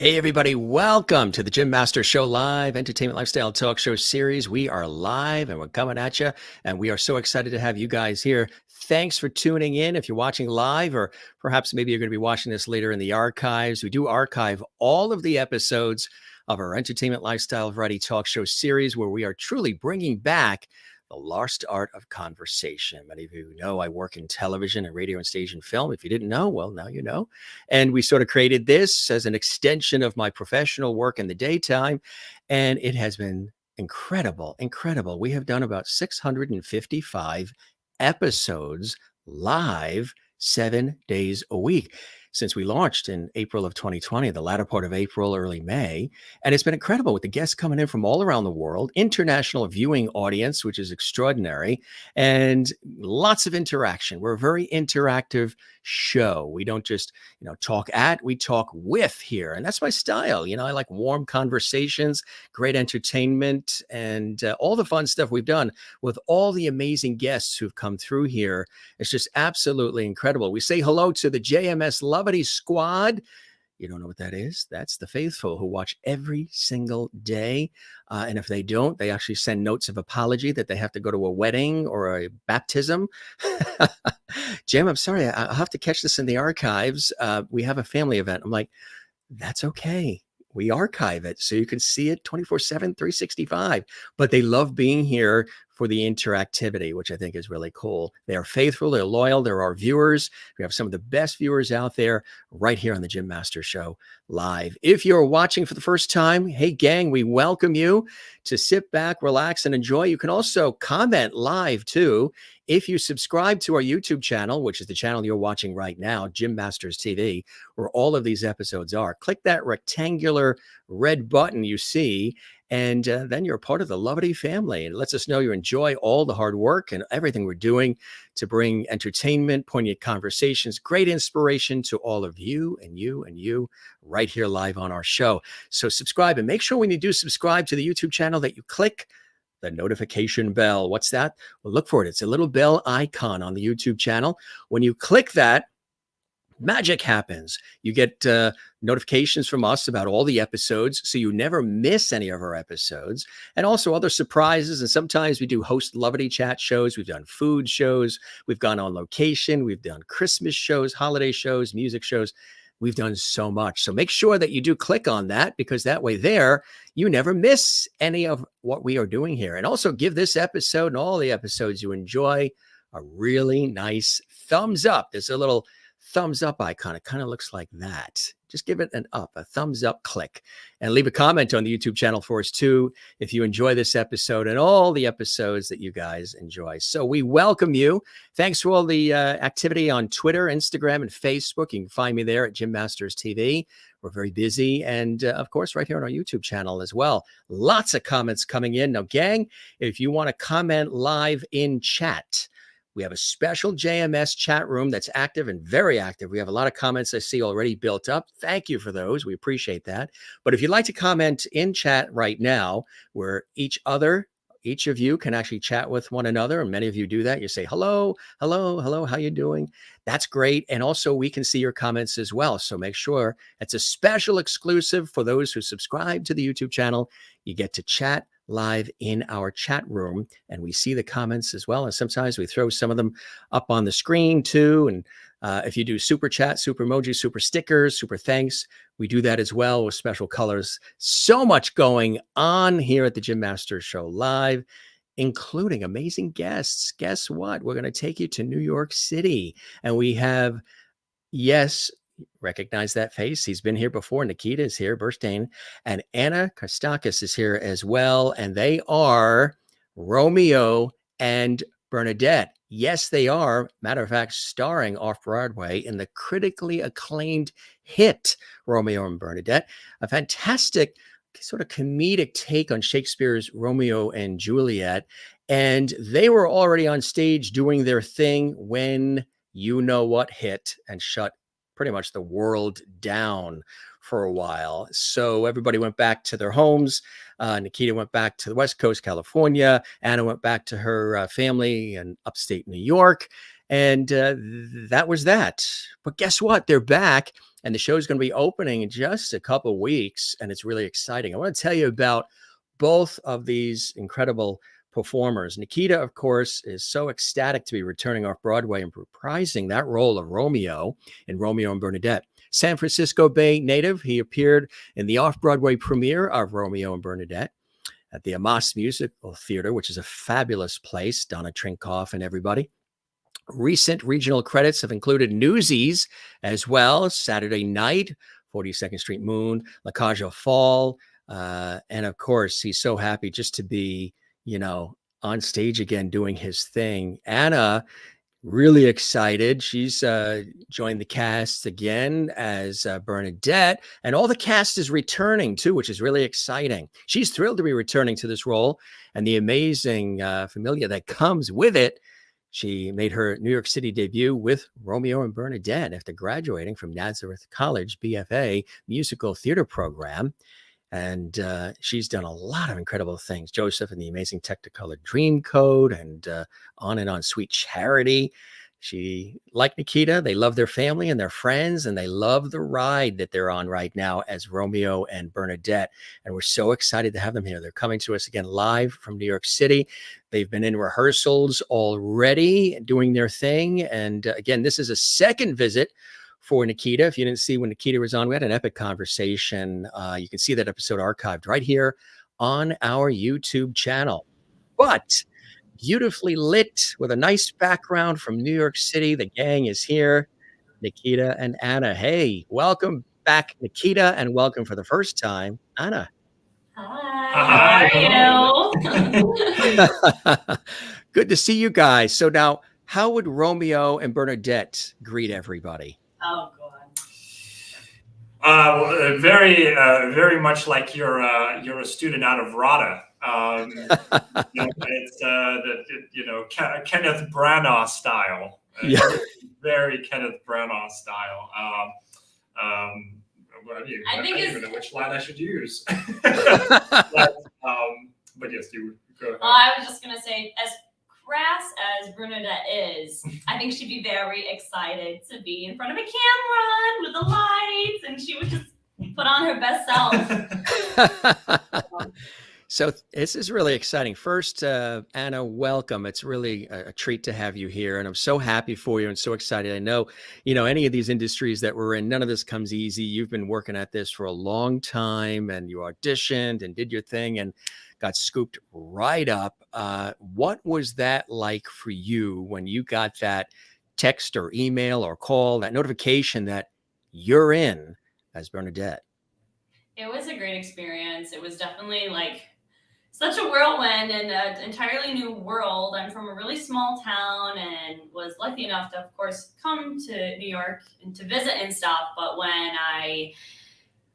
Hey, everybody, welcome to the Jim Master Show Live Entertainment Lifestyle Talk Show Series. We are live and we're coming at you, and we are so excited to have you guys here. Thanks for tuning in. If you're watching live, or perhaps maybe you're going to be watching this later in the archives, we do archive all of the episodes of our Entertainment Lifestyle Variety Talk Show Series, where we are truly bringing back the lost art of conversation. Many of you know I work in television and radio and stage and film. If you didn't know, well, now you know. And we sort of created this as an extension of my professional work in the daytime. And it has been incredible, incredible. We have done about 655 episodes live 7 days a week since we launched in April of 2020, the latter part of April, early May. And it's been incredible with the guests coming in from all around the world, international viewing audience, which is extraordinary, and lots of interaction. We're a very interactive show. We don't just, talk at, we talk with here. And that's my style. I like warm conversations, great entertainment, and all the fun stuff we've done with all the amazing guests who've come through here. It's just absolutely incredible. We say hello to the JMS Lovity Squad. You don't know what that is? That's the faithful who watch every single day. And if they don't, they actually send notes of apology that they have to go to a wedding or a baptism. Jim, I'm sorry. I'll have to catch this in the archives. We have a family event. I'm like, that's okay. We archive it so you can see it 24/7, 365. But they love being here for the interactivity, which I think is really cool. They are faithful, they're loyal, they're our viewers. We have some of the best viewers out there right here on the Jim Master Show live. If you're watching for the first time, hey gang, we welcome you to sit back, relax, and enjoy. You can also comment live too. If you subscribe to our YouTube channel, which is the channel you're watching right now, Jim Masters TV, where all of these episodes are, click that rectangular red button you see, and then you're a part of the Lovity family. It lets us know you enjoy all the hard work and everything we're doing to bring entertainment, poignant conversations, great inspiration to all of you and you and you right here live on our show. So subscribe, and make sure when you do subscribe to the YouTube channel that you click the notification bell. What's that? Well, look for it. It's a little bell icon on the YouTube channel. When you click that, magic happens. You get notifications from us about all the episodes, so you never miss any of our episodes, and also other surprises. And sometimes we do host Lovity chat shows. We've done food shows. We've gone on location. We've done Christmas shows, holiday shows, music shows. We've done so much. So make sure that you do click on that, because that way there, you never miss any of what we are doing here. And also give this episode and all the episodes you enjoy a really nice thumbs up. There's a little thumbs up icon. It kind of looks like that. Just give it an up, a thumbs up click, and leave a comment on the YouTube channel for us too if you enjoy this episode and all the episodes that you guys enjoy. So we welcome you. Thanks for all the activity on Twitter, Instagram, and Facebook. You can find me there at Jim Masters TV. We're very busy, and of course right here on our YouTube channel as well. Lots of comments coming in. Now, gang, if you want to comment live in chat, we have a special JMS chat room that's active and very active. We have a lot of comments I see already built up. Thank you for those. We appreciate that. But if you'd like to comment in chat right now, where each of you can actually chat with one another, and many of you do that. You say, hello, hello, hello, how you doing? That's great. And also we can see your comments as well. So make sure it's a special exclusive for those who subscribe to the YouTube channel. You get to chat live in our chat room, and we see the comments as well. And sometimes we throw some of them up on the screen too. And if you do super chat, super emoji, super stickers, super thanks, we do that as well with special colors. So much going on here at the Jim Masters Show Live, including amazing guests. Guess what? We're going to take you to New York City, and we have, yes, recognize that face. He's been here before. Nikita is here, Burshteyn, and Anna Kostakis is here as well. And they are Romeo and Bernadette. Yes, they are. Matter of fact, starring off-Broadway in the critically acclaimed hit Romeo and Bernadette, a fantastic sort of comedic take on Shakespeare's Romeo and Juliet. And they were already on stage doing their thing when You Know What hit and shut pretty much the world down for a while. So everybody went back to their homes. Nikita went back to the West Coast, California. Anna went back to her family in upstate New York. And that was that. But guess what? They're back, and the show's going to be opening in just a couple weeks, and it's really exciting. I want to tell you about both of these incredible performers. Nikita, of course, is so ecstatic to be returning off Broadway and reprising that role of Romeo in Romeo and Bernadette. San Francisco Bay native, he appeared in the off-Broadway premiere of Romeo and Bernadette at the Amos Musical Theater, which is a fabulous place. Donna Trinkoff and everybody. Recent regional credits have included Newsies as well, Saturday Night, 42nd Street Moon, La Cage aux Folles, and of course, he's so happy just to be, on stage again doing his thing. Anna, really excited. She's joined the cast again as Bernadette, and all the cast is returning too, which is really exciting. She's thrilled to be returning to this role and the amazing familia that comes with it. She made her New York City debut with Romeo and Bernadette after graduating from Nazareth College BFA musical theater program. And she's done a lot of incredible things. Joseph and the Amazing Technicolor Dreamcoat and on Sweet Charity. She, like Nikita, they love their family and their friends, and they love the ride that they're on right now as Romeo and Bernadette. And we're so excited to have them here. They're coming to us again live from New York City. They've been in rehearsals already, doing their thing. And again, this is a second visit for Nikita. If you didn't see when Nikita was on, we had an epic conversation. You can see that episode archived right here on our YouTube channel. But beautifully lit with a nice background from New York City. The gang is here, Nikita and Anna. Hey, welcome back, Nikita, and welcome for the first time, Anna. Hi, how are you? Good to see you guys. So now, how would Romeo and Bernadette greet everybody? Oh, God. Very much like you're a student out of RADA. It's Kenneth Branagh style. Yeah. Very Kenneth Branagh style. I don't even know which line I should use. but yes, you go ahead. I was just gonna say, as crass as Bernadette is, I think she'd be very excited to be in front of a camera with the lights, and she would just put on her best self. So this is really exciting. First, Anna, welcome. It's really a treat to have you here, and I'm so happy for you and so excited. I know, any of these industries that we're in, none of this comes easy. You've been working at this for a long time, and you auditioned and did your thing and got scooped right up. What was that like for you when you got that text or email or call, that notification that you're in as Bernadette? It was a great experience. It was definitely such a whirlwind and an entirely new world. I'm from a really small town and was lucky enough to, of course, come to New York and to visit and stuff. But when I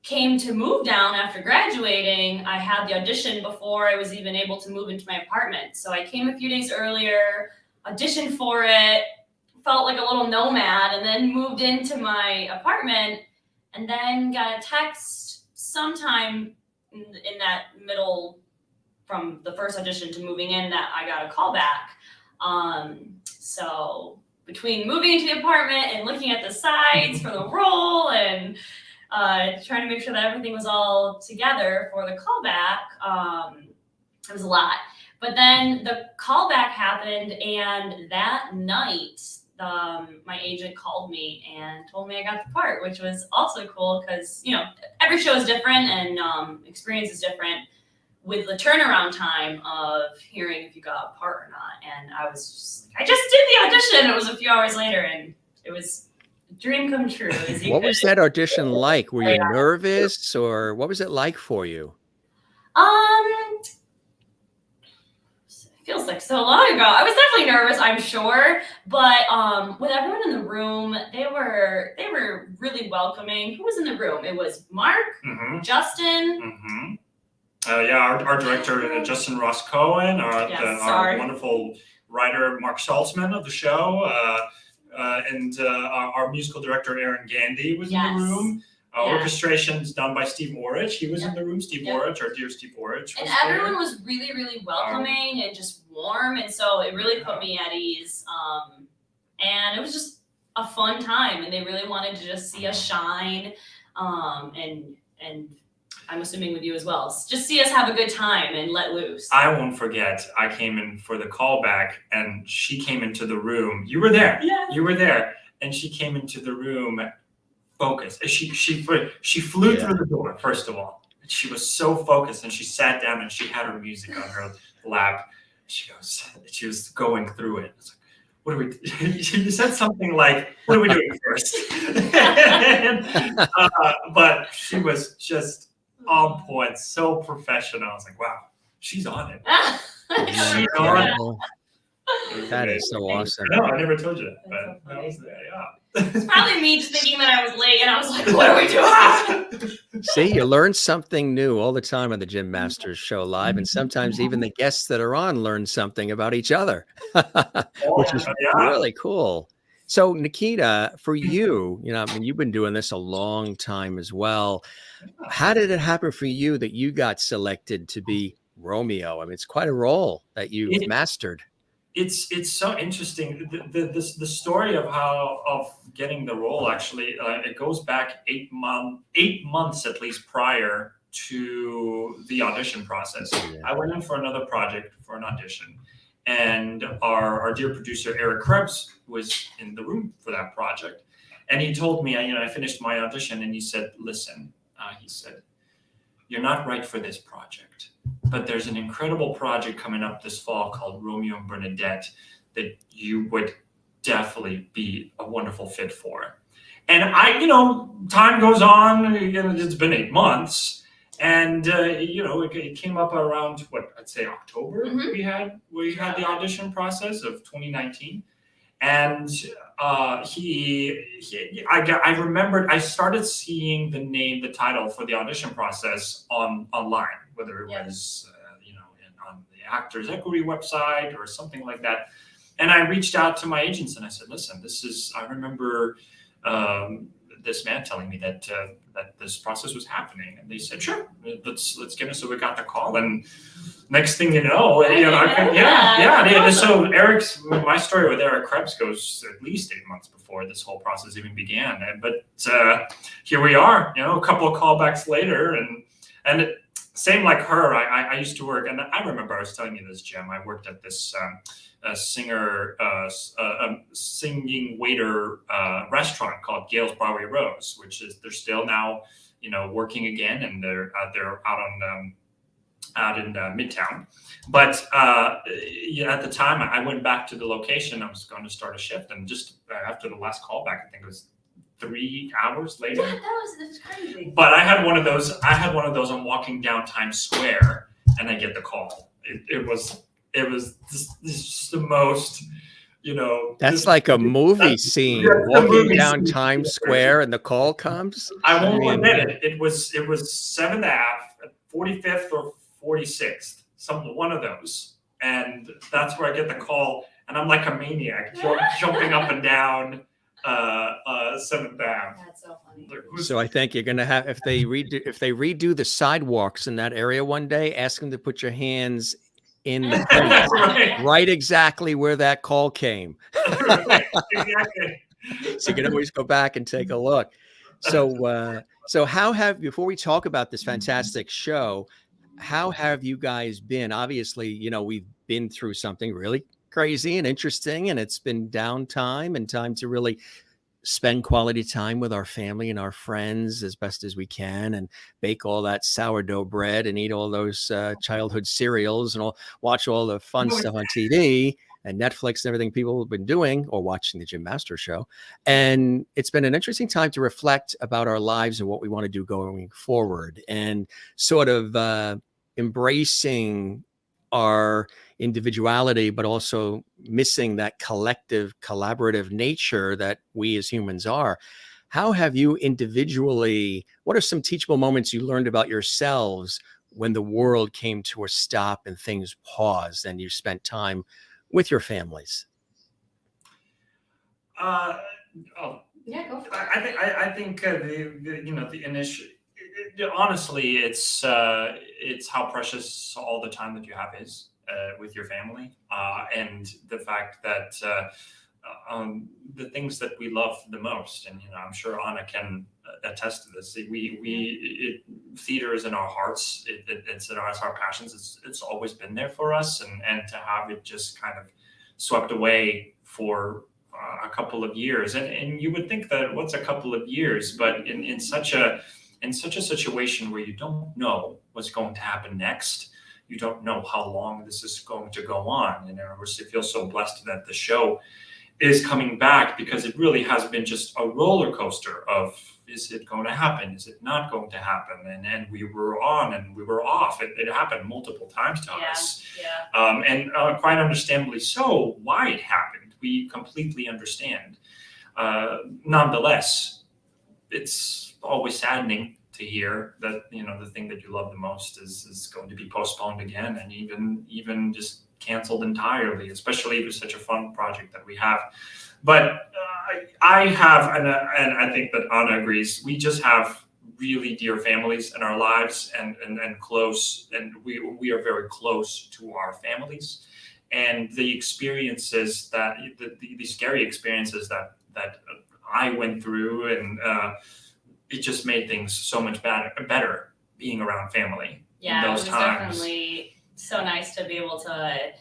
came to move down after graduating, I had the audition before I was even able to move into my apartment. So I came a few days earlier, auditioned for it, felt like a little nomad, and then moved into my apartment, and then got a text sometime in that middle from the first audition to moving in that I got a call back. So between moving into the apartment and looking at the sides for the role and trying to make sure that everything was all together for the callback, it was a lot. But then the callback happened, and that night, my agent called me and told me I got the part, which was also cool because, every show is different and experience is different with the turnaround time of hearing if you got a part or not. And I was I just did the audition. It was a few hours later, and it was a dream come true. What was that audition like? Were you nervous, or what was it like for you? Feels like so long ago. I was definitely nervous, I'm sure, but with everyone in the room, they were really welcoming. Who was in the room? It was Mark, Justin. Our director, Justin Ross Cohen, our wonderful writer, Mark Saltzman of the show, and our musical director, Aaron Gandy, was in the room. Orchestration's done by Steve Orich. He was in the room. Steve Orich, our dear Steve Orich. And everyone was really, really welcoming and just warm. And so it really put me at ease. and it was just a fun time, and they really wanted to just see us shine, and I'm assuming with you as well. Just see us have a good time and let loose. I won't forget. I came in for the callback, and she came into the room. You were there. Yeah. You were there, and she came into the room, focused. She flew through the door. First of all, she was so focused, and she sat down, and she had her music on her lap. She was going through it. It's like, what are we? You said something like, "What are we doing first?" But she was just on point, so professional. I was like, wow, she's on it. She's on it. That is so awesome. No, I never told you that, but that was It's probably me just thinking that I was late, and I was like, what are we doing? See, you learn something new all the time on the Gym Masters Show Live, and sometimes even the guests that are on learn something about each other, which is really cool. So, Nikita, for you, I mean, you've been doing this a long time as well. How did it happen for you that you got selected to be Romeo? I mean, it's quite a role that you've mastered. It's so interesting. The story of getting the role, actually, it goes back 8 months at least prior to the audition process. Yeah. I went in for another project for an audition, and our dear producer Eric Krebs was in the room for that project, and he told me, I finished my audition, and he said, "Listen," he said, "you're not right for this project, but there's an incredible project coming up this fall called Romeo Bernadette that you would definitely be a wonderful fit for." And time goes on. It's been 8 months, and it came up around I'd say October. Mm-hmm. We had the audition process of 2019, and I remembered I started seeing the title for the audition process online, whether it was on the Actors Equity website or something like that. And I reached out to my agents and I said, "Listen, I remember this man telling me that this process was happening." And they said, "Sure, let's get it." So we got the call, and next thing you know, So my story with Eric Krebs goes at least 8 months before this whole process even began. But here we are, a couple of callbacks later, and same like her. I used to work, and I remember I was telling you this, Jim. I worked at this singing waiter restaurant called Gail's Broadway Rose, which is they're still now working again, and they're out in Midtown. But at the time, I went back to the location. I was going to start a shift, and just after the last callback, I think it was 3 hours later. Yeah, that's crazy. But I had one of those. I'm walking down Times Square, and I get the call. It was just the most, That's like a movie scene. Walking down Times Square, and the call comes. I won't admit it. It was 7th Ave, 45th or 46th, one of those, and that's where I get the call, and I'm like a maniac, jumping up and down 7th Ave. That's so funny. So I think you're gonna have, if they redo the sidewalks in that area one day, ask them to put your hands in the place, right exactly where that call came. Exactly. So you can always go back and take a look. So before we talk about this fantastic show, how have you guys been? Obviously, we've been through something really crazy and interesting, and it's been downtime and time to really spend quality time with our family and our friends as best as we can, and bake all that sourdough bread and eat all those childhood cereals and watch all the fun stuff on TV and Netflix and everything people have been doing or watching the Gym Master Show. And it's been an interesting time to reflect about our lives and what we want to do going forward, and sort of embracing our individuality, but also missing that collective, collaborative nature that we as humans are. How have you individually, what are some teachable moments you learned about yourselves when the world came to a stop and things paused and you spent time with your families? Yeah, go for it. I think the initial. Honestly, it's how precious all the time that you have is with your family, and the fact that the things that we love the most. And I'm sure Anna can attest to this. Theater is in our hearts. It's in our passions. It's always been there for us, and to have it just kind of swept away for a couple of years, and you would think that what's a couple of years, but in such a situation where you don't know what's going to happen next, you don't know how long this is going to go on, and I feel so blessed that the show is coming back, because it really has been just a roller coaster of, is it going to happen? Is it not going to happen? And we were on and we were off. It happened multiple times to us. Yeah. And quite understandably so, why it happened. We completely understand. Nonetheless, it's always saddening to hear that, the thing that you love the most is going to be postponed again, and even just canceled entirely, especially if it's such a fun project that we have. But I have, and I think that Anna agrees, we just have really dear families in our lives, and close, and we are very close to our families, and the experiences that the scary experiences that I went through, and it just made things so much better being around family. Yeah, in those times. Definitely so nice to be able to,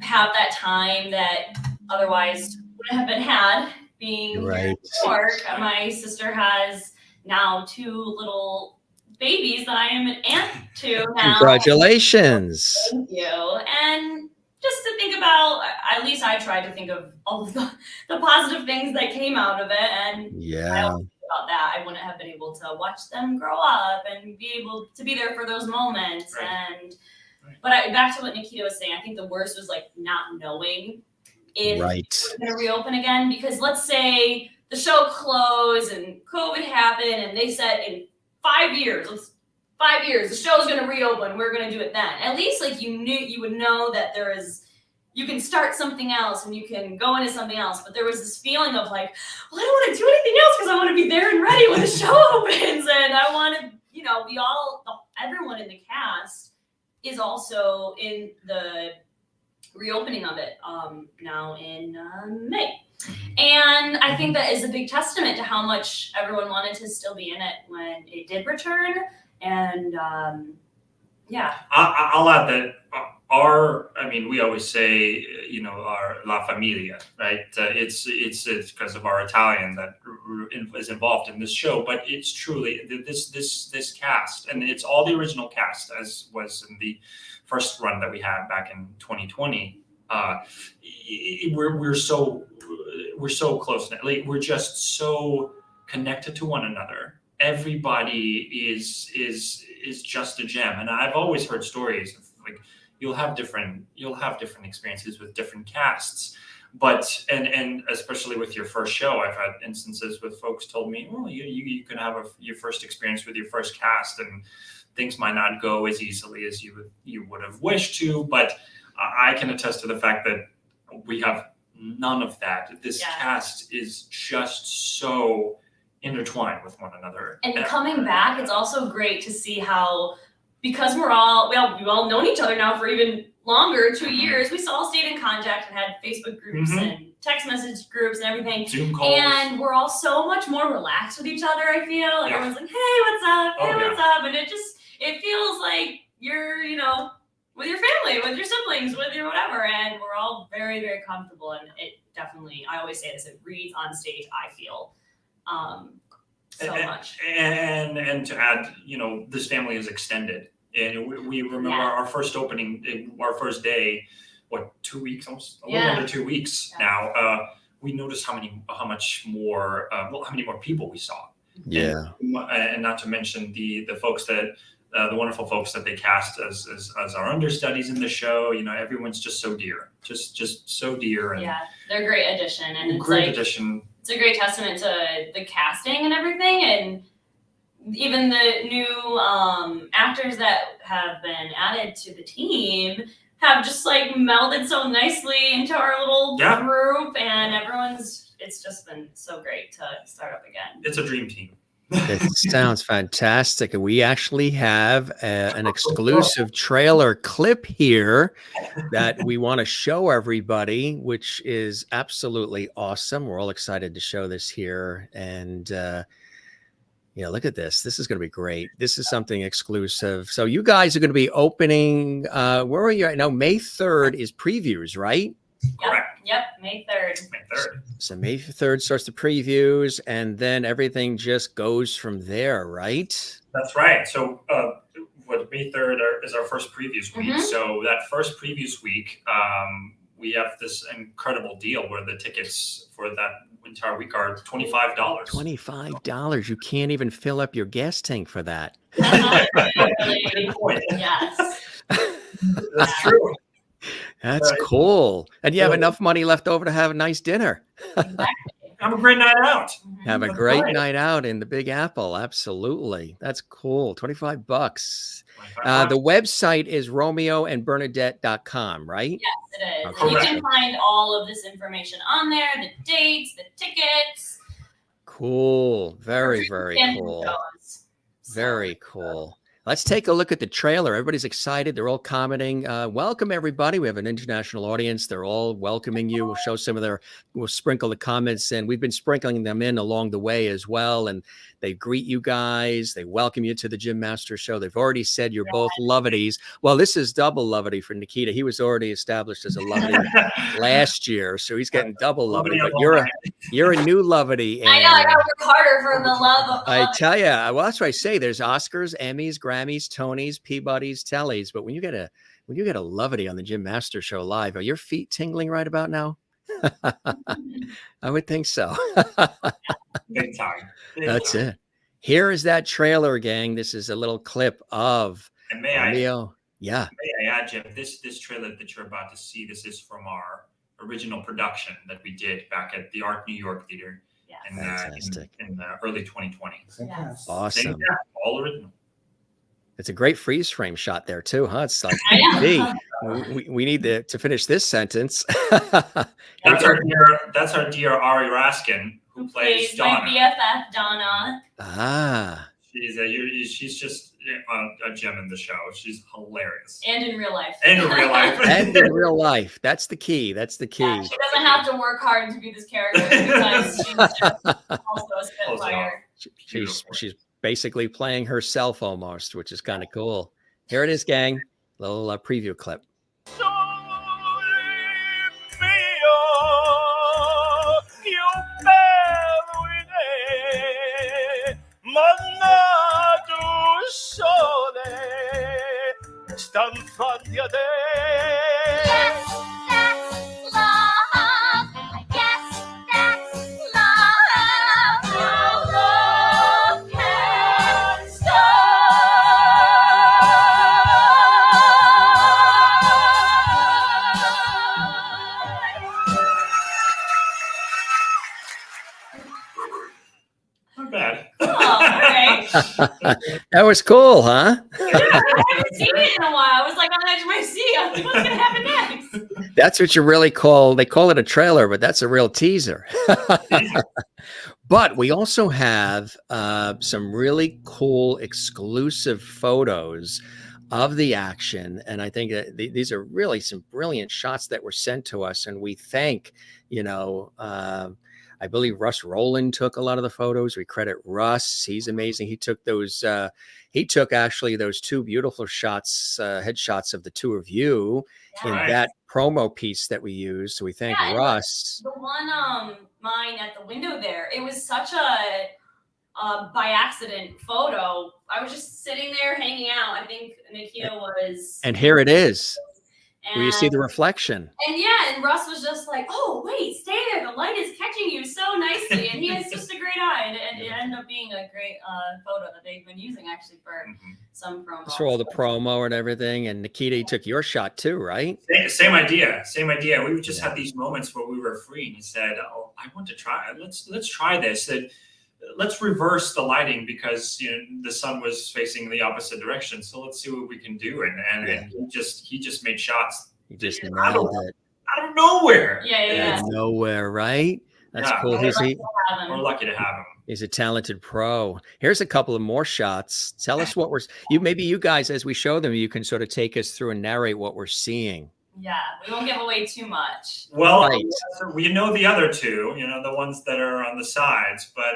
have that time that otherwise wouldn't have been had being here in New York. My sister has now 2 little babies that I am an aunt to now. Congratulations. Thank you. And just to think about, at least I tried to think of all of the positive things that came out of it. And I always think about that. I wouldn't have been able to watch them grow up and be able to be there for those moments. Right. But back to what Nikita was saying, I think the worst was like not knowing if it's going to reopen again. Because let's say the show closed and COVID happened, and they said in 5 years, the show's going to reopen. We're going to do it then. At least like you would know that you can start something else and you can go into something else. But there was this feeling of like, well, I don't want to do anything else because I want to be there and ready when the show opens. And I want to, everyone in the cast is also in the reopening of it now in May. And I think that is a big testament to how much everyone wanted to still be in it when it did return. And I'll add that we always say, our La Familia, right? It's because of our Italian that is involved in this show, but it's truly this cast, and it's all the original cast as was in the first run that we had back in 2020. We're so close now. Like, we're just so connected to one another. Everybody is just a gem, and I've always heard stories of like you'll have different experiences with different casts, but and especially with your first show, I've had instances with folks told me, well, you can have your first experience with your first cast, and things might not go as easily as you would have wished to, but I can attest to the fact that we have none of that. This cast is just so intertwined with one another. And coming back, it's also great to see how, because we've all known each other now for even longer, 2 years, we all stayed in contact and had Facebook groups and text message groups and everything. Zoom calls. And we're all so much more relaxed with each other, I feel. Like everyone's like, hey, what's up? What's up? And it feels like you're, with your family, with your siblings, with your whatever. And we're all very, very comfortable. And it definitely, I always say this, it reads on stage, I feel. Much. And to add, this family is extended. And we remember our first opening, our first day, 2 weeks, almost a little under 2 weeks now. We noticed how many more people we saw. Yeah. And not to mention the folks that, the wonderful folks that they cast as our understudies in the show. Everyone's just so dear, just so dear. And they're a great addition, and addition. It's a great testament to the casting and everything, and even the new actors that have been added to the team have just like melded so nicely into our little group, and it's just been so great to start up again. It's a dream team. It sounds fantastic. And we actually have an exclusive trailer clip here that we want to show everybody, which is absolutely awesome. We're all excited to show this here. And look at this. This is going to be great. This is something exclusive. So you guys are going to be opening, where are you right now? May 3rd is previews, right? Correct. Yep, May 3rd. May 3rd. So May 3rd starts the previews, and then everything just goes from there, right? That's right. So May 3rd is our first previews week. So that first previews week, we have this incredible deal where the tickets for that entire week are $25. $25. You can't even fill up your gas tank for that. Good point. Yes. That's true. That's cool. And you have enough money left over to have a nice dinner. Exactly. Have a great night out. Have a great night out in the Big Apple. Absolutely. That's cool. $25. The website is romeoandbernadette.com, right? Yes, it is. Okay. And you can find all of this information on there, the dates, the tickets. Cool. Very, very cool. Very cool. Let's take a look at the trailer. Everybody's excited. They're all commenting. Welcome, everybody. We have an international audience. They're all welcoming you. We'll show we'll sprinkle the comments in. We've been sprinkling them in along the way as well. And they greet you guys. They welcome you to the Jim Master Show. They've already said you're both loveties. Well, this is double lovety for Nikita. He was already established as a lovety last year. So he's getting double lovety. But you're a new lovety. I know. I got to work harder for the love of I tell you. Well, that's what I say. There's Oscars, Emmys, Grammys, Tonys, Peabodys, Tellys, but when you get a lovety on the Jim Master Show live, are your feet tingling right about now? I would think so. Big time. That's it. Here is that trailer, gang. This is a little clip of Romeo. May I add, Jim, this trailer that you're about to see, this is from our original production that we did back at the Art New York Theater in early 2020. Yes. Awesome. All original. It's a great freeze frame shot there too, huh? It's like, we need to finish this sentence. That's our dear Ari Raskin, who plays Donna. My BFF, Donna. Ah. She's just a gem in the show. She's hilarious. And in real life. And in real life. And in real life. That's the key. That's the key. Yeah, she doesn't have to work hard to be this character because she's just also a spitfire. She's basically playing herself almost, which is kind of cool. Here it is, gang. Little preview clip. Not bad. Oh, all right. That was cool, huh? I haven't seen it in a while. I was like on the edge of my seat. I was like, what's going to happen next? That's what you really they call it a trailer, but that's a real teaser. But we also have some really cool exclusive photos of the action. And I think that these are really some brilliant shots that were sent to us. And we thank, I believe Russ Rowland took a lot of the photos. We credit Russ. He's amazing. He took actually those two beautiful shots, headshots of the two of you in that promo piece that we used. So we thank Russ. The one, mine at the window there, it was such a by accident photo. I was just sitting there hanging out. I think Nikita was. And here it is. Where you see the reflection. And Russ was just like, oh, wait, stay there. The light is catching you so nicely. And he has just a great eye. And it ended up being a great photo that they've been using actually for some promos. For all the promo and everything. And Nikita, you took your shot too, right? Same idea. We just had these moments where we were free and he said, oh, I want to try. Let's try this. Let's reverse the lighting because the sun was facing the opposite direction. So let's see what we can do. And he just made shots. He just nailed it out of nowhere. Yeah. Nowhere, right? That's cool. We're lucky to have him. He's a talented pro. Here's a couple of more shots. Tell us what maybe you guys, as we show them, you can sort of take us through and narrate what we're seeing. Yeah, we won't give away too much. Well, we know the other two, the ones that are on the sides, but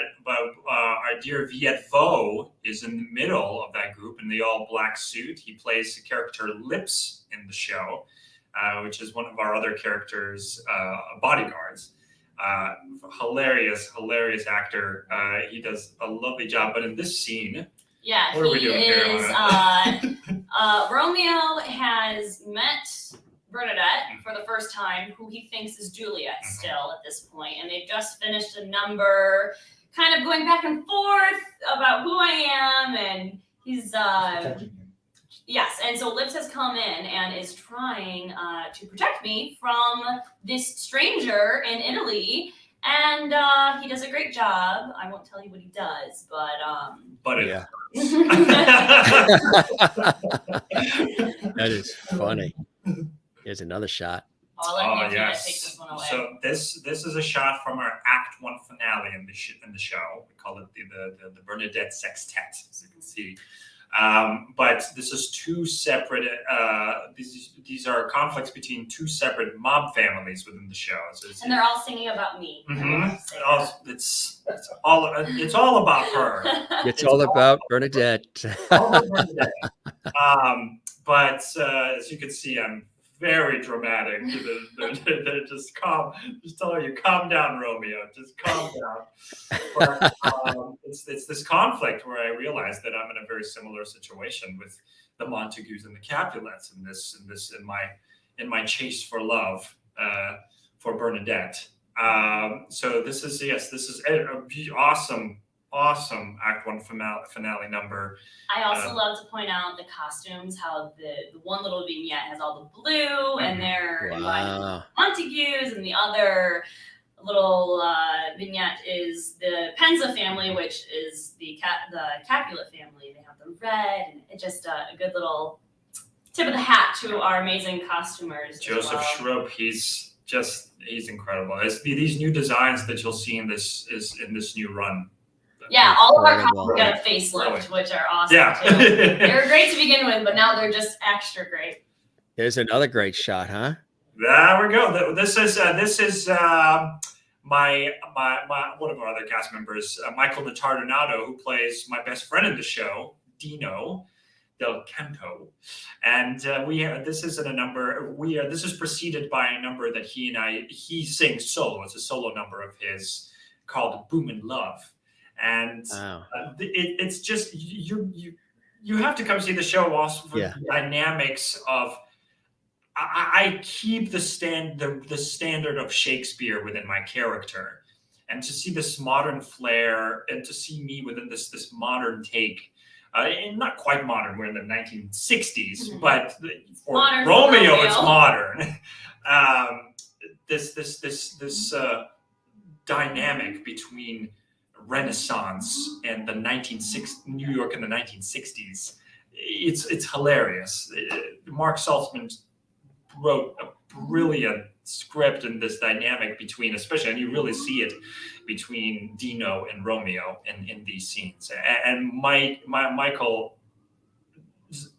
our dear Viet Vo is in the middle of that group in the all black suit. He plays the character Lips in the show, which is one of our other characters, bodyguards. Hilarious actor. He does a lovely job. But in this scene, what are we doing here? Romeo has met Bernadette for the first time, who he thinks is Juliet still at this point, and they've just finished a number, kind of going back and forth about who I am, and he's yes, and so Lips has come in and is trying to protect me from this stranger in Italy, and he does a great job. I won't tell you what he does, but yeah. That is funny. Here's another shot. I'll let Nikita take this one away. So this is a shot from our Act 1 finale in the show. We call it the Bernadette Sextet, as you can see. But this is two separate. These are conflicts between two separate mob families within the show. And they're all singing about me. Mm-hmm. It's all about her. It's all about Bernadette. All about Bernadette. But as you can see, I'm very dramatic. They're just telling you, calm down, Romeo. Just calm down. But it's this conflict where I realize that I'm in a very similar situation with the Montagues and the Capulets in my chase for love for Bernadette. So this is an awesome Act 1 finale number. I also love to point out the costumes, how the one little vignette has all the blue, and they're Montagues, and the other little vignette is the Penza family, which is the Capulet family. They have the red, and it's just a good little tip of the hat to our amazing costumers. Joseph Schroep, he's incredible. It's these new designs that you'll see in this new run. Yeah, all of our costumes got a facelift, which are awesome too. They were great to begin with, but now they're just extra great. There's another great shot, huh? There we go. This is my one of our other cast members, Michael Notardinato, who plays my best friend in the show, Dino Del Canto, and this is in a number. This is preceded by a number that he sings solo. It's a solo number of his called "Boomin' Love." And it's just you have to come see the show also for the dynamics of. I keep the standard of Shakespeare within my character, and to see this modern flair, and to see me within this modern take, and not quite modern. We're in the 1960s, but for modern Romeo, it's modern. This dynamic between Renaissance and the New York in the 1960s. It's hilarious. Mark Saltzman wrote a brilliant script in this dynamic between, especially, and you really see it between Dino and Romeo in these scenes. And Michael,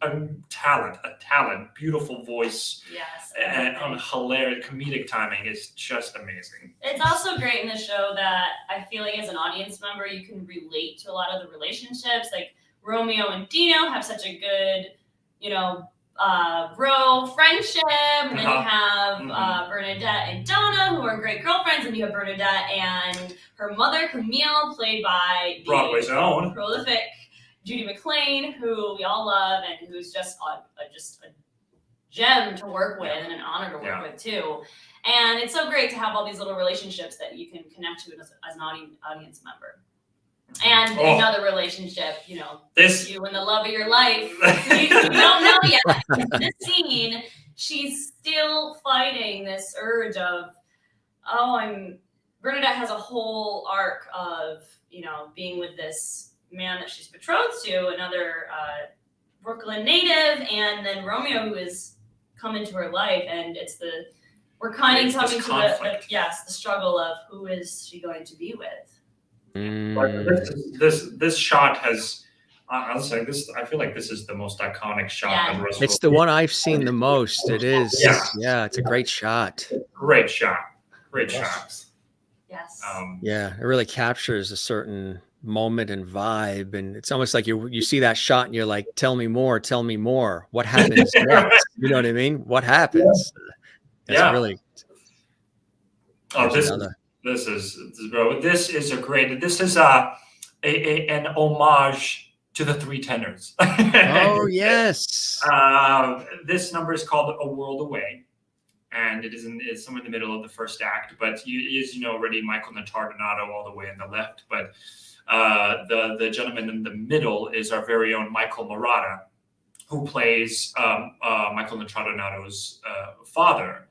a talent, beautiful voice, and on hilarious comedic timing is just amazing. It's also great in the show that I feel like as an audience member, you can relate to a lot of the relationships. Like Romeo and Dino have such a good, bro friendship, and then you have Bernadette and Donna, who are great girlfriends, and you have Bernadette and her mother Camille, played by Broadway's own prolific Judy McLean, who we all love, and who's just a gem to work with and an honor to work with too. And it's so great to have all these little relationships that you can connect to as an audience member. And another relationship, you and the love of your life, you don't know yet. In this scene, she's still fighting this urge of, Bernadette has a whole arc of, being with this man that she's betrothed to, another Brooklyn native, and then Romeo, who has come into her life, and it's we're kind of coming to the struggle of who is she going to be with. This shot has. I was like this. I feel like this is the most iconic shot. Yeah. It's the one I've seen the most. It is. Yeah, it's a great shot. Great shot. Great shot. Yes. Yeah, it really captures a certain moment and vibe, and it's almost like you see that shot and you're like, tell me more, what happens next? You know what I mean? What happens? It's really this is a great, this is an homage to the Three Tenors. Oh yes. This number is called A World Away, and it's somewhere in the middle of the first act, but as you know already, Michael Notardinato all the way on the left, but the gentleman in the middle is our very own Michael Morata, who plays Michael Notardinato's father,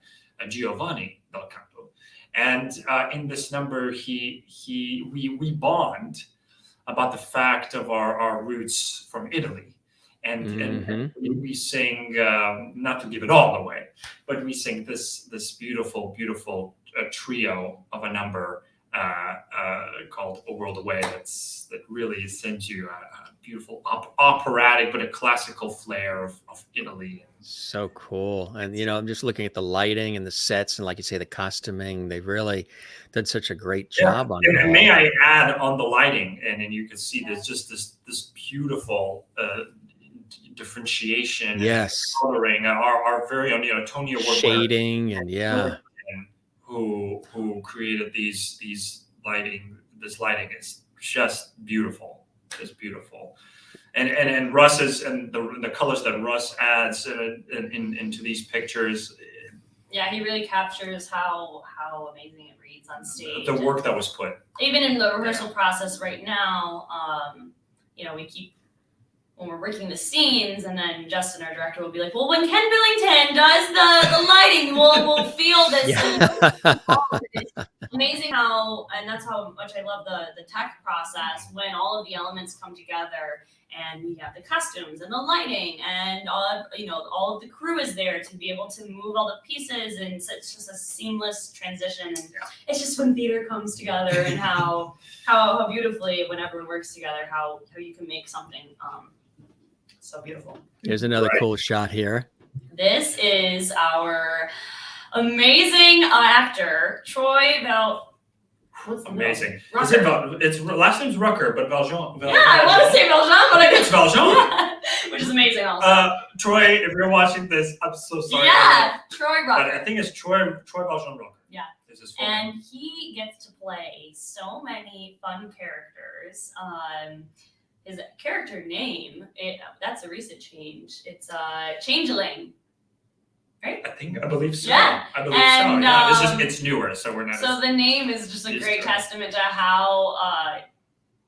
Giovanni Del Campo. And in this number, we bond about the fact of our roots from Italy. And we sing, not to give it all away, but we sing this beautiful trio of a number called A World Away that really sends you a beautiful operatic but a classical flair of Italy. So cool. And I'm just looking at the lighting and the sets and, like you say, the costuming. They've really done such a great job on it. And may I add on the lighting, and then you can see there's just this beautiful differentiation, coloring. Our very own Tonya Woodward, shading, and who created this lighting is just beautiful. It's beautiful. And Russ's and the colors that Russ adds into these pictures. Yeah, he really captures how amazing it reads on stage. The work that was put. Even in the rehearsal process right now, we keep, when we're working the scenes, and then Justin, our director, will be like, well, when Ken Billington does the lighting, we'll feel this. Yeah. It's amazing how, and that's how much I love the tech process, when all of the elements come together and we have the costumes and the lighting and all of the crew is there to be able to move all the pieces, and so it's just a seamless transition. And it's just when theater comes together and how beautifully, when everyone works together, how you can make something so beautiful. Here's another cool shot here. This is our amazing actor, Troy Amazing. Is it it's last name's Rucker, but Valjean. Yeah, I want to say Valjean, but I it's Valjean. Which is amazing also. Troy, if you're watching this, I'm so sorry. Yeah, Troy Rucker. But I think it's Troy Valjean Rucker. Yeah. And he gets to play so many fun characters. His character name, that's a recent change. It's Changeling. Right? I believe so. Yeah. I believe so. Yeah. It's newer, so we're not. So the name is just a great testament to how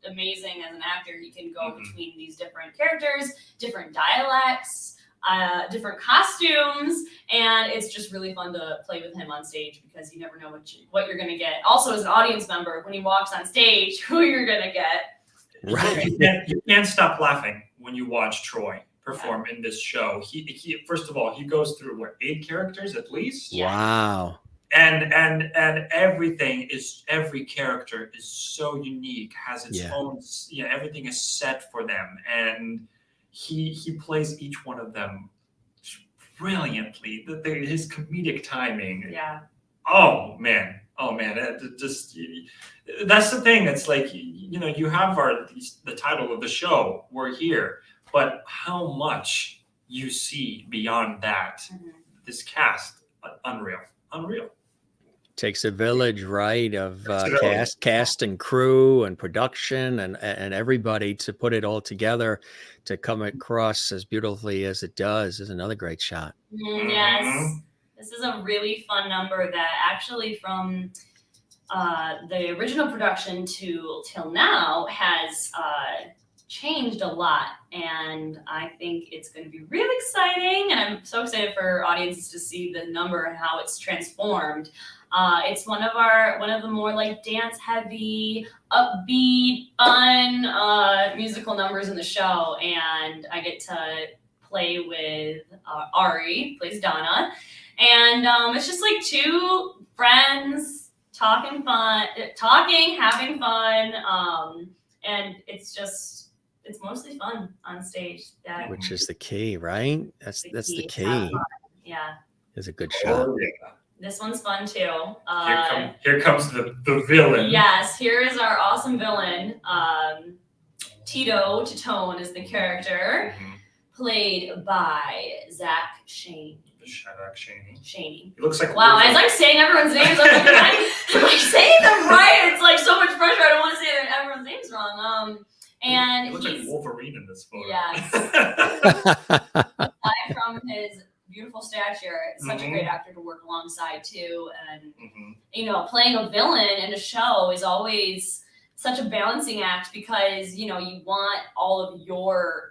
amazing as an actor he can go between these different characters, different dialects, different costumes, and it's just really fun to play with him on stage, because you never know what you're going to get. Also, as an audience member, when he walks on stage, who you're going to get. Right. You can't stop laughing when you watch Troy perform in this show. He first of all, he goes through 8 characters at least. Wow. And every character is so unique, has its own, everything is set for them, and he plays each one of them brilliantly. His comedic timing. Yeah. Oh man. That's the thing. It's like, you have the title of the show, We're Here, but how much you see beyond that. This cast, unreal. Takes a village, right, of cast and crew and production and everybody to put it all together to come across as beautifully as it does. Is another great shot. Yes. This is a really fun number that actually, from the original production till now, has changed a lot, and I think it's going to be really exciting, and I'm so excited for audiences to see the number and how it's transformed. It's one of the more dance heavy, upbeat, fun musical numbers in the show, and I get to play with Ari, plays Donna, And it's just like two friends talking, having fun. And it's mostly fun on stage. Which is the key, right? That's the key. Yeah. It's a good shot. Oh, yeah. This one's fun too. Here comes the villain. Yes, here is our awesome villain. Tito Titone is the character, played by Zach Shane. Shaney. He looks like wow. As I'm saying everyone's names, I'm like, am I saying them right? It's like so much pressure. I don't want to say everyone's names wrong. And he looks like Wolverine in this photo. Yes. Aside from his beautiful stature, such a great actor to work alongside too. And you know, playing a villain in a show is always such a balancing act because you know you want all of your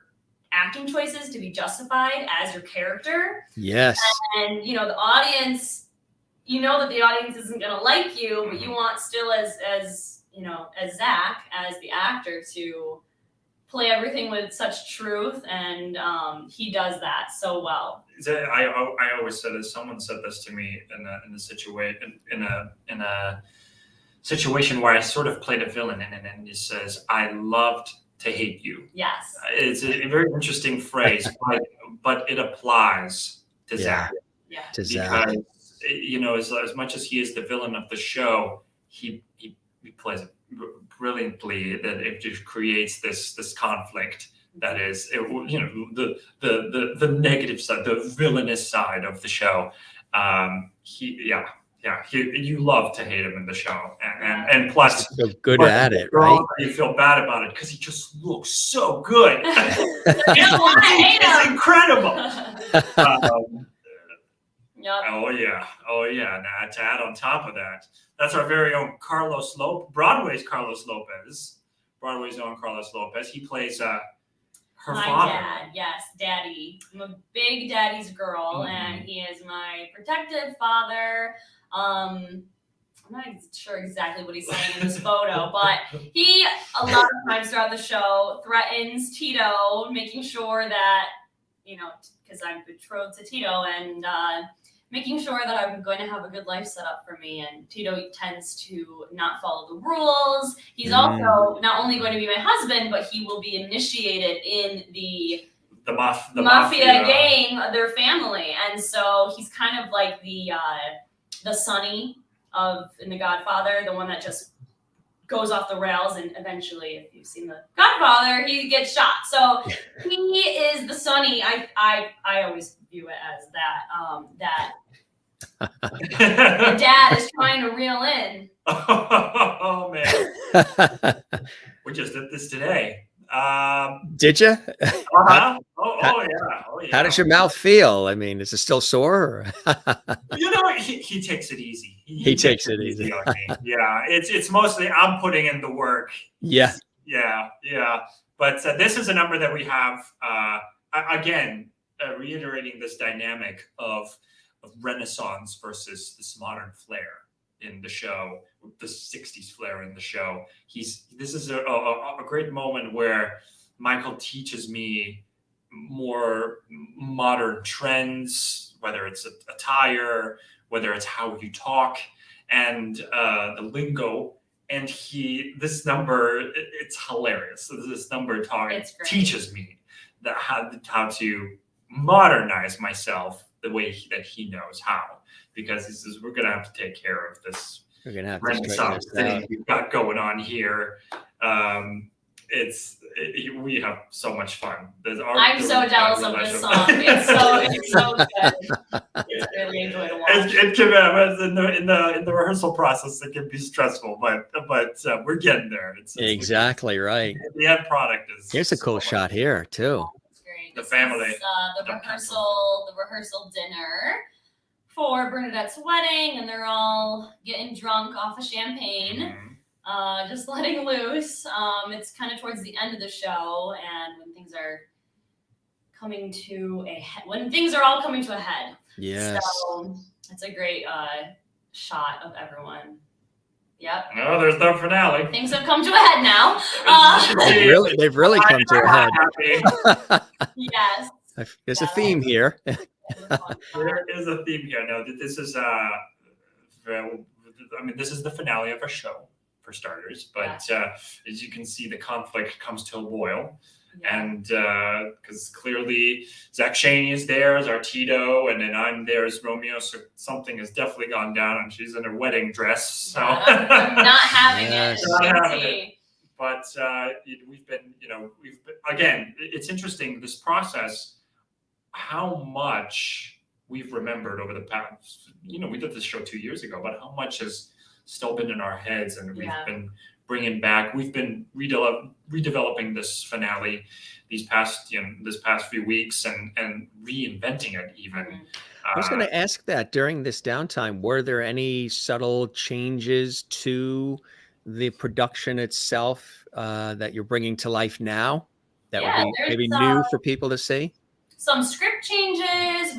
acting choices to be justified as your character. Yes. And you know the audience, you know that the audience isn't going to like you, but you want still as you know as Zach as the actor to play everything with such truth, and he does that so well. I always said this. Someone said this to me in a situation where I sort of played a villain, and he says, "I loved to hate you." Yes, it's a very interesting phrase, but it applies to Zach. Yeah, to Zach. Because you know, as much as he is the villain of the show, he plays it brilliantly. That it just creates this conflict that is, you know, the negative side, the villainous side of the show. You love to hate him in the show, and plus so good at it, right? You feel bad about it because he just looks so good. It's incredible. Yep. Oh yeah. Now to add on top of that, that's our very own Carlos Lopez, Broadway's Carlos Lopez, Broadway's own Carlos Lopez. He plays her my father. Dad, yes, Daddy. I'm a big daddy's girl, and he is my protective father. I'm not sure exactly what he's saying in this photo, but he, a lot of times throughout the show, threatens Tito, making sure that, you know, because I'm betrothed to Tito, and making sure that I'm going to have a good life set up for me. And Tito tends to not follow the rules. He's also not only going to be my husband, but he will be initiated in the mafia gang of their family. And so he's kind of like the Sonny in The Godfather, the one that just goes off the rails, and eventually, if you've seen The Godfather, he gets shot. So he is the Sonny. I always view it as that the dad is trying to reel in. Oh man, we just did this today. Did you? Uh-huh. Oh yeah. How does your mouth feel? I mean, is it still sore? You know, he takes it easy. He takes it easy. On me. Yeah, it's mostly I'm putting in the work. Yeah. But this is a number that we have again, reiterating this dynamic of Renaissance versus this modern flair in the show, the 60s flair in the show. This is a great moment where Michael teaches me more modern trends, whether it's attire, whether it's how you talk, and the lingo. And this number, it's hilarious. This number teaches me that how to modernize myself the way that he knows how, because he says we're gonna have to take care of this. We're gonna have Renaissance to thing we've got going on here. We have so much fun. I'm so jealous of this song. It's so good. It's really enjoy to watch. It can in the rehearsal process it can be stressful, but we're getting there. It's exactly right. The end product is. Here's a cool shot here too. Great. The family. Is, the rehearsal dinner for Bernadette's wedding, and they're all getting drunk off of champagne, just letting loose. It's kind of towards the end of the show, and when things are all coming to a head. Yes. So it's a great shot of everyone. Yep. No, there's no finale. Things have come to a head now. They've really come to a head. Yes. There's a theme here. It was fun. There is a theme here. No, this is this is the finale of our show, for starters. But as you can see, the conflict comes to a boil. Yeah. And because clearly Zach Shaney is there as our Tito, and then I'm there as Romeo, so something has definitely gone down, and she's in her wedding dress. So I'm not having it. Not having it. But again, it's interesting, this process, how much we've remembered over the past, we did this show 2 years ago, but how much has still been in our heads, and we've been bringing back, we've been redeveloping this finale this past few weeks, and reinventing it even. Mm-hmm. I was going to ask that during this downtime, were there any subtle changes to the production itself that you're bringing to life now that would be maybe new for people to see? Some script changes.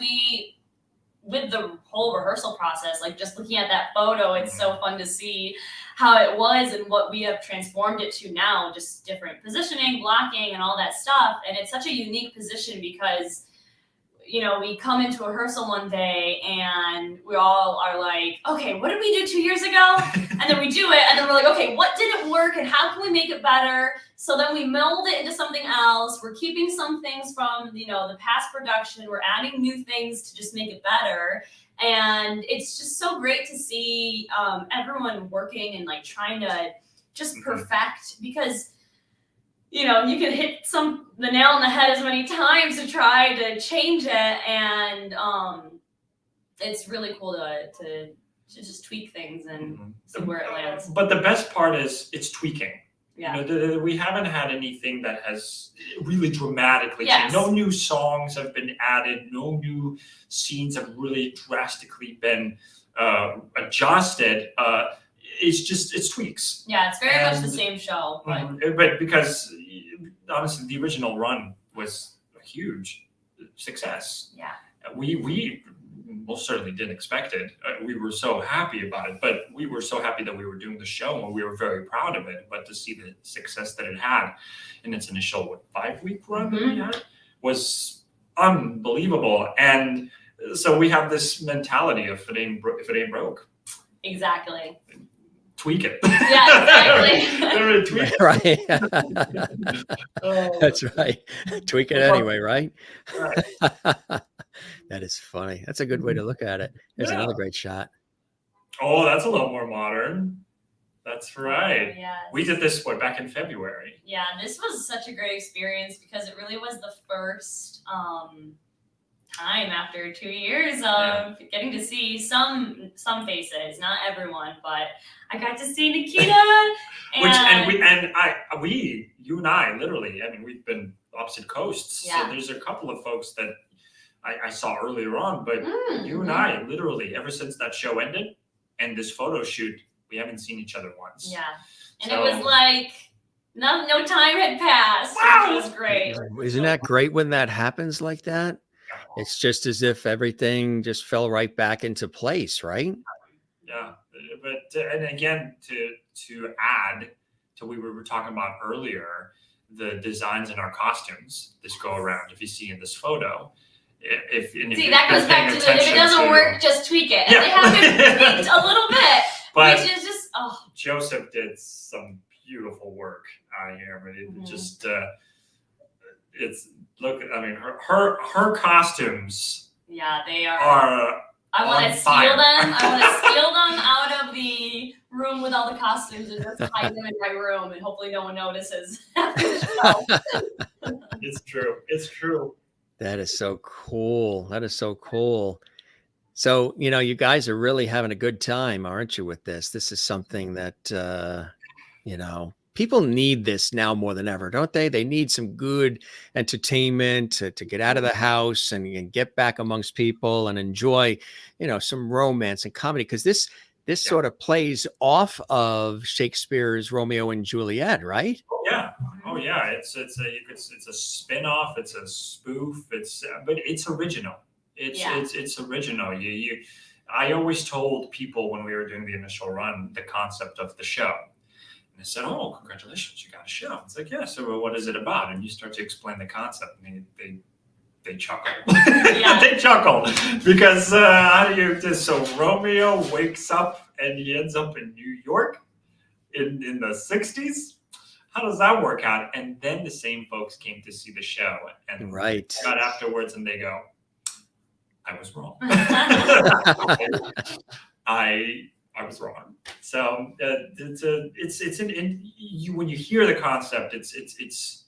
With the whole rehearsal process, like just looking at that photo, it's so fun to see how it was and what we have transformed it to now, just different positioning, blocking, and all that stuff. And it's such a unique position because, we come into rehearsal one day and we all are like, okay, what did we do 2 years ago? And then we do it, and then we're like, okay, what didn't work and how can we make it better? So then we mold it into something else. We're keeping some things from, the past production. We're adding new things to just make it better. And it's just so great to see everyone working and like trying to just perfect, because you can hit the nail on the head as many times to try to change it, and it's really cool to just tweak things and see where it lands. But the best part is it's tweaking. Yeah. We haven't had anything that has really dramatically changed. No new songs have been added. No new scenes have really drastically been adjusted. It's tweaks. Yeah, it's very much the same show. But because honestly, the original run was a huge success. Yeah. We most certainly didn't expect it. We were so happy about it, but we were so happy that we were doing the show, and we were very proud of it. But to see the success that it had in its initial 5-week run that we had was unbelievable. And so we have this mentality of if it ain't broke. Exactly. Tweak it. Yeah, exactly. Tweak it. Right. That's right. Tweak it anyway, right? Right. That is funny. That's a good way to look at it. There's another great shot. Oh, that's a little more modern. That's right. Yes. We did this back in February. Yeah, this was such a great experience because it really was the first time after 2 yeers of getting to see some faces, not everyone, but I got to see Nikita. You and I, literally, we've been opposite coasts. Yeah. So there's a couple of folks that I saw earlier on, but you and I, literally, ever since that show ended and this photo shoot, we haven't seen each other once. Yeah. And it was like no time had passed. Wow. It was great. Isn't that great when that happens like that? It's just as if everything just fell right back into place, right? Yeah, but and again, to add to what we were talking about earlier, the designs in our costumes this go around. If you see in this photo, that goes back to if it doesn't work, just tweak it. And they haven't tweaked a little bit, but which is just Joseph did some beautiful work on here, but it just her costumes. Yeah, they are. I want to steal them. I want to steal them out of the room with all the costumes and just hide them in my room, and hopefully no one notices. It's true. It's true. That is so cool. That is so cool. So, you guys are really having a good time, aren't you, with this? This is something that, people need this now more than ever, don't they? They need some good entertainment to get out of the house and get back amongst people and enjoy, some romance and comedy. Because this sort of plays off of Shakespeare's Romeo and Juliet, right? Oh yeah. It's a spin-off. It's a spoof. But it's original. It's original. I always told people when we were doing the initial run the concept of the show. And they said, "Oh, congratulations, you got a show." It's like, "Yeah, so what is it about?" And you start to explain the concept, and they chuckle. They chuckle because how do you just so Romeo wakes up and he ends up in New York in the 60s. How does that work out? And then the same folks came to see the show and got afterwards and they go, I was wrong. I was wrong. So when you hear the concept, it's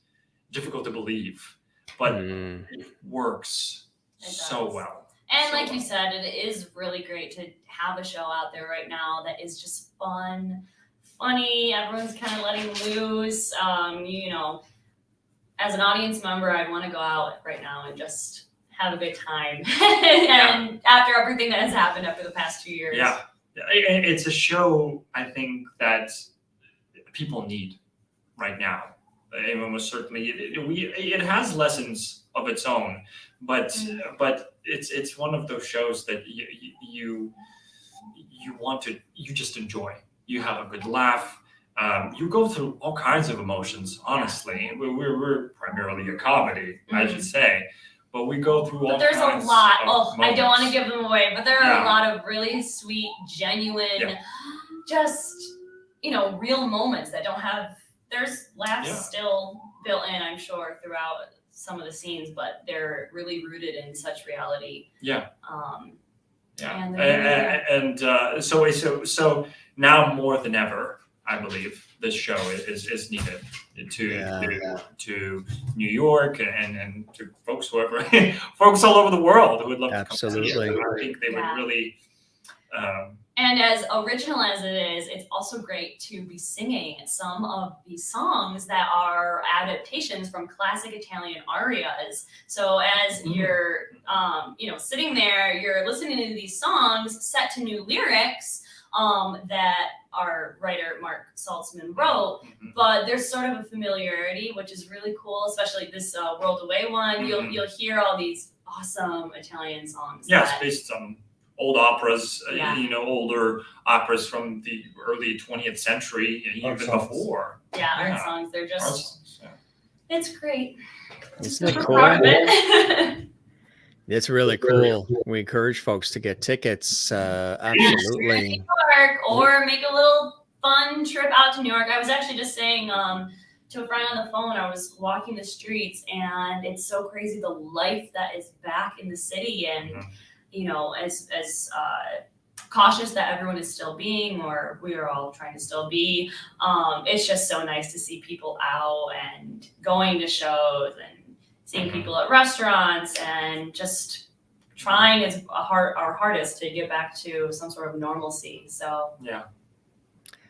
difficult to believe, but it works so well. And like you said, it is really great to have a show out there right now that is just fun, funny. Everyone's kind of letting loose. As an audience member, I'd want to go out right now and just have a good time. And after everything that has happened after the past 2 years. Yeah. It's a show, I think, that people need right now. And almost certainly, it has lessons of its own, but it's one of those shows that you just enjoy. You have a good laugh. You go through all kinds of emotions. Honestly, we're primarily a comedy, I should say. But we go through all kinds of There's a lot. moments. I don't want to give them away, but there are a lot of really sweet, genuine, just, real moments that don't have, there's laughs still built in, I'm sure, throughout some of the scenes, but they're really rooted in such reality. So now more than ever, I believe this show is needed to New York and to folks folks all over the world who would love to come see it. I think they would really. And as original as it is, it's also great to be singing some of these songs that are adaptations from classic Italian arias. So as you're, sitting there, you're listening to these songs set to new lyrics that our writer Mark Saltzman wrote, but there's sort of a familiarity, which is really cool, especially this World Away one. You'll hear all these awesome Italian songs. Yeah, it's based on old operas, older operas from the early 20th century, even before. Art songs. They're just, it's great. Isn't it cool? It's really cool. We encourage folks to get tickets. Absolutely. New York, or make a little fun trip out to New York. I was actually just saying to a friend on the phone, I was walking the streets, and it's so crazy the life that is back in the city. And as cautious that everyone is still being, or we are all trying to still be, it's just so nice to see people out and going to shows and seeing people at restaurants and just trying our hardest to get back to some sort of normalcy. So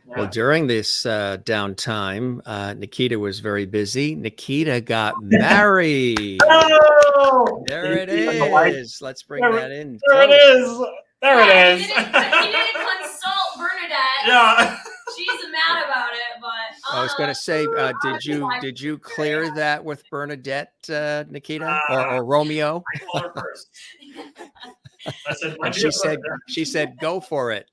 Well, during this downtime, Nikita was very busy. Nikita got married. Oh, there it is. Let's bring that in. There it is. There it is. He didn't consult Bernadette. Yeah. She's mad about it, but I was going to say, did you clear that with Bernadette, Nikita, or Romeo? I called her first. I said, and she said, go for it.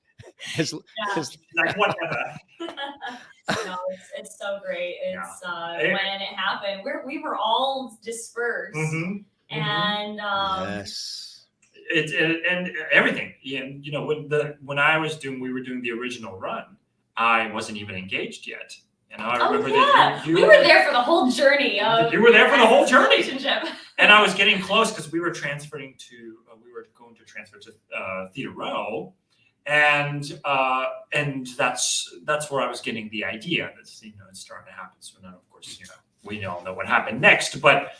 Like whatever. No, it's so great. It's when it happened, we were all dispersed, and yes. And everything. When we were doing the original run, I wasn't even engaged yet. And I remember that we were there for the whole journey. You were there for the whole journey. Relationship. And I was getting close because we were going to transfer to Theater Row, and that's where I was getting the idea that it's starting to happen. So now, of course, we all know what happened next, but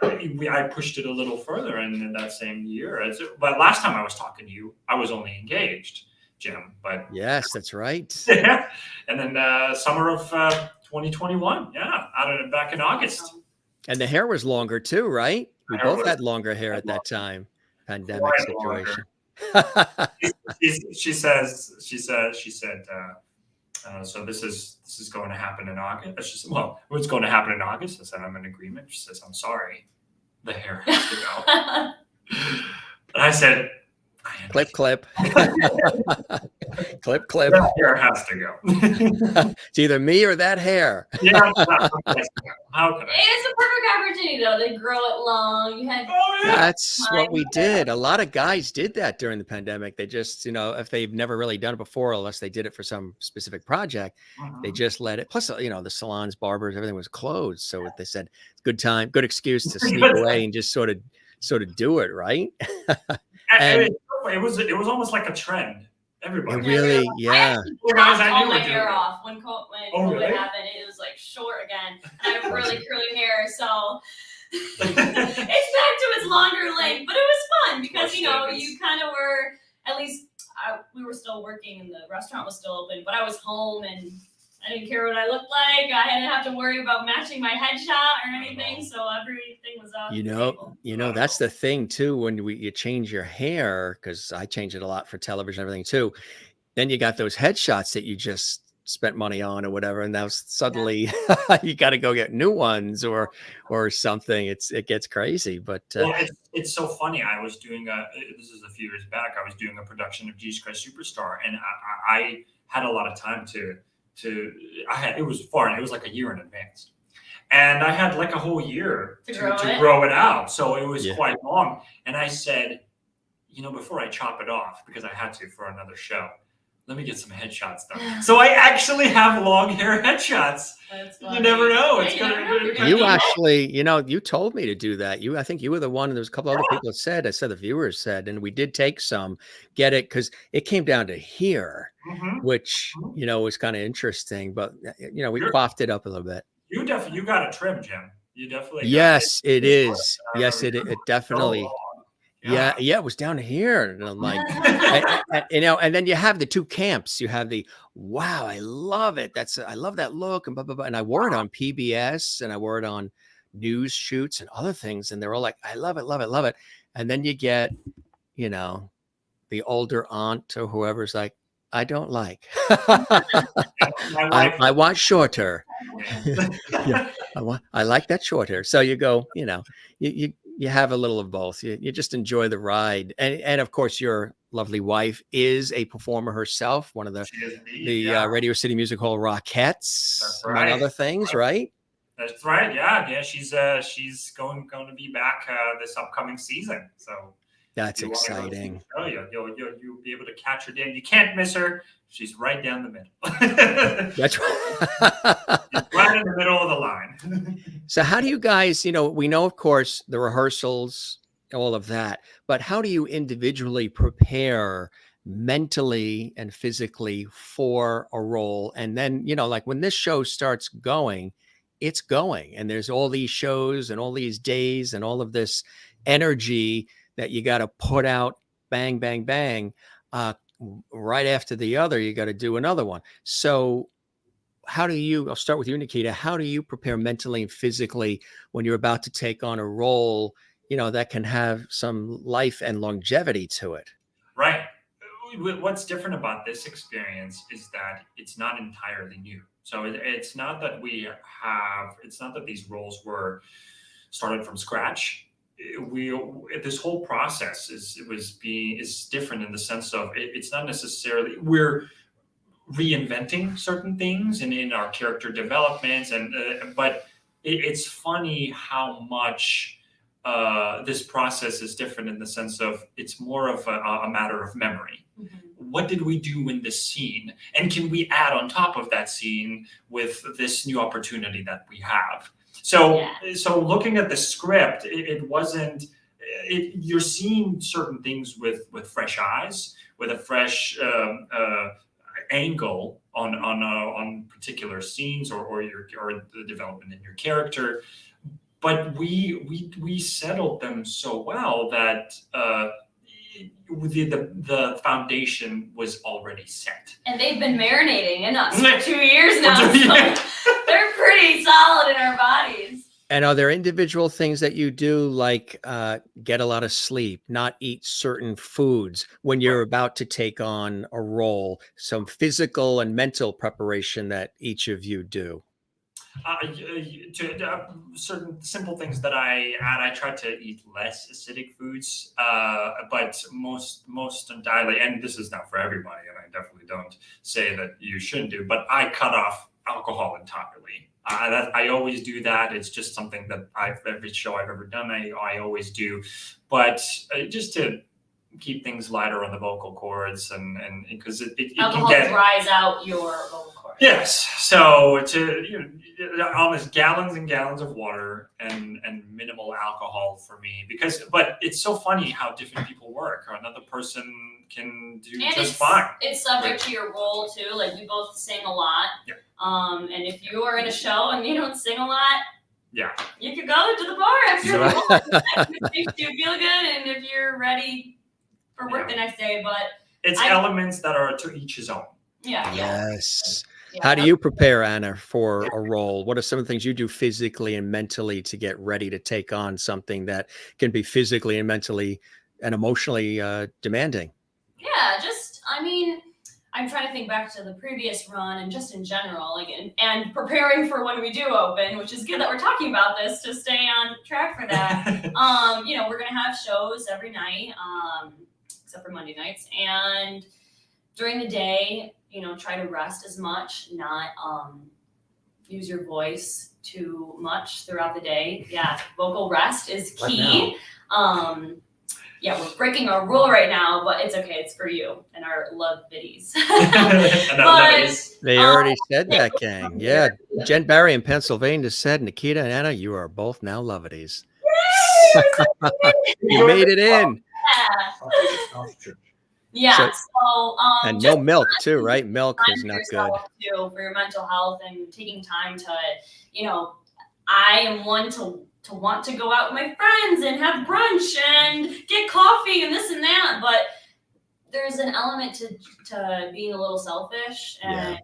I pushed it a little further, and in that same year. But last time I was talking to you, I was only engaged, Jim. But yes, that's right. And then summer of 2021, back in August. And the hair was longer too, right? We both had longer hair at that time. Pandemic situation. She said. So this is going to happen in August. She said, well, what's going to happen in August? I said, I'm in agreement. She says, I'm sorry, the hair has to go. And I said, Clip, clip. Clip, clip. That hair has to go. It's either me or that hair. Yeah. How can I? It's a perfect opportunity, though. They grow it long. You had. Oh, yeah. That's what we did. A lot of guys did that during the pandemic. They just, if they've never really done it before, unless they did it for some specific project, they just let it. Plus, the salons, barbers, everything was closed. So they said, good time, good excuse to sneak away and just sort of do it, right? And it was almost like a trend. Everybody. Really, yeah. I chopped all my hair off when COVID happened. It was like short again. And I have really curly hair, so it's back to its longer length. But it was fun because you kind of were, at least we were still working and the restaurant was still open, but I was home and I didn't care what I looked like. I didn't have to worry about matching my headshot or anything, so everything was off. You know, that's the thing too. When you change your hair, because I change it a lot for television and everything too. Then you got those headshots that you just spent money on or whatever, and now suddenly you got to go get new ones or something. It gets crazy, but it's so funny. I was doing this is a few years back. I was doing a production of Jesus Christ Superstar, and I had a lot of time it was far, it was like a year in advance. And I had like a whole year to grow it out. So it was quite long. And I said, before I chop it off, because I had to for another show, let me get some headshots done. So I actually have long hair headshots. You never know. It's you actually, you told me to do that. I think you were the one, and there was a couple other people that said, the viewers said, and we did take some, get it, because it came down to here, which, was kind of interesting, but, we coiffed it up a little bit. You got a trim, Jim. You definitely. Yes, it is. Yes, it definitely. Yeah, it was down here, and I'm like, and then you have the two camps. You have the wow, I love it. I love that look, and blah blah blah. And I wore it on PBS, and I wore it on news shoots and other things, and they're all like, I love it, love it, love it. And then you get, the older aunt or whoever's like, I don't like. I want shorter. I like that shorter. So you go, you have a little of both. You just enjoy the ride. And of course, your lovely wife is a performer herself, one of the Radio City Music Hall Rockettes, among other things, right? That's right. Yeah. She's going to be back this upcoming season. So that's exciting. You'll be able to catch her then. You can't miss her. She's right down the middle. That's right. Right in the middle of the line. So how do you guys, we know, of course, the rehearsals, all of that, but how do you individually prepare mentally and physically for a role? And then, like when this show starts going, it's going, and there's all these shows and all these days and all of this energy that you got to put out, bang, bang, bang, right after the other, you got to do another one. So I'll start with you, Nikita. How do you prepare mentally and physically when you're about to take on a role, that can have some life and longevity to it? Right. What's different about this experience is that it's not entirely new. So it's not that these roles were started from scratch. This whole process is different in the sense of it's not necessarily we're reinventing certain things and in our character developments but it's funny how much this process is different in the sense of it's more of a matter of memory. What did we do in this scene, and can we add on top of that scene with this new opportunity that we have? So looking at the script, it wasn't. You're seeing certain things with fresh eyes, with a fresh angle on particular scenes or the development in your character. But we settled them so well that the foundation was already set. And they've been marinating in us for 2 years now. So they're pretty solid in our bodies. And are there individual things that you do, like get a lot of sleep, not eat certain foods when you're about to take on a role, some physical and mental preparation that each of you do? Certain simple things that I add. I try to eat less acidic foods, but most entirely, and this is not for everybody, and I definitely don't say that you shouldn't do, but I cut off alcohol entirely. I always do that. It's just something that every show I've ever done, I always do, but just to keep things lighter on the vocal cords, and because it alcohol can get dries out your vocal cords. Yes, so almost gallons and gallons of water and minimal alcohol for me, but it's so funny how different people work. Another person can do just fine. It's subject to your role too. Like we both sing a lot. Yeah. And if you are in a show and you don't sing a lot, yeah, you could go to the bar after your role. It makes you feel good, and if you're ready for work the next day. But it's elements that are to each his own. Yeah. Yes. Yeah. How do you prepare, Anna, for a role? What are some of the things you do physically and mentally to get ready to take on something that can be physically and mentally and emotionally demanding? Yeah, I'm trying to think back to the previous run and just in general, and preparing for when we do open, which is good that we're talking about this to stay on track for that. We're going to have shows every night, except for Monday nights. And during the day, try to rest as much, not use your voice too much throughout the day. Yeah, vocal rest is key. We're breaking our rule right now, but it's okay. It's for you and our love biddies. They already said that, gang. Yeah, Jen Barry in Pennsylvania said, Nikita and Anna, you are both now lovedies. You made it in. Yeah. And no milk too, right? Milk is not good. Too, for your mental health, and taking time to, I am one to want to go out with my friends and have brunch and get coffee and this and that, but there's an element to being a little selfish and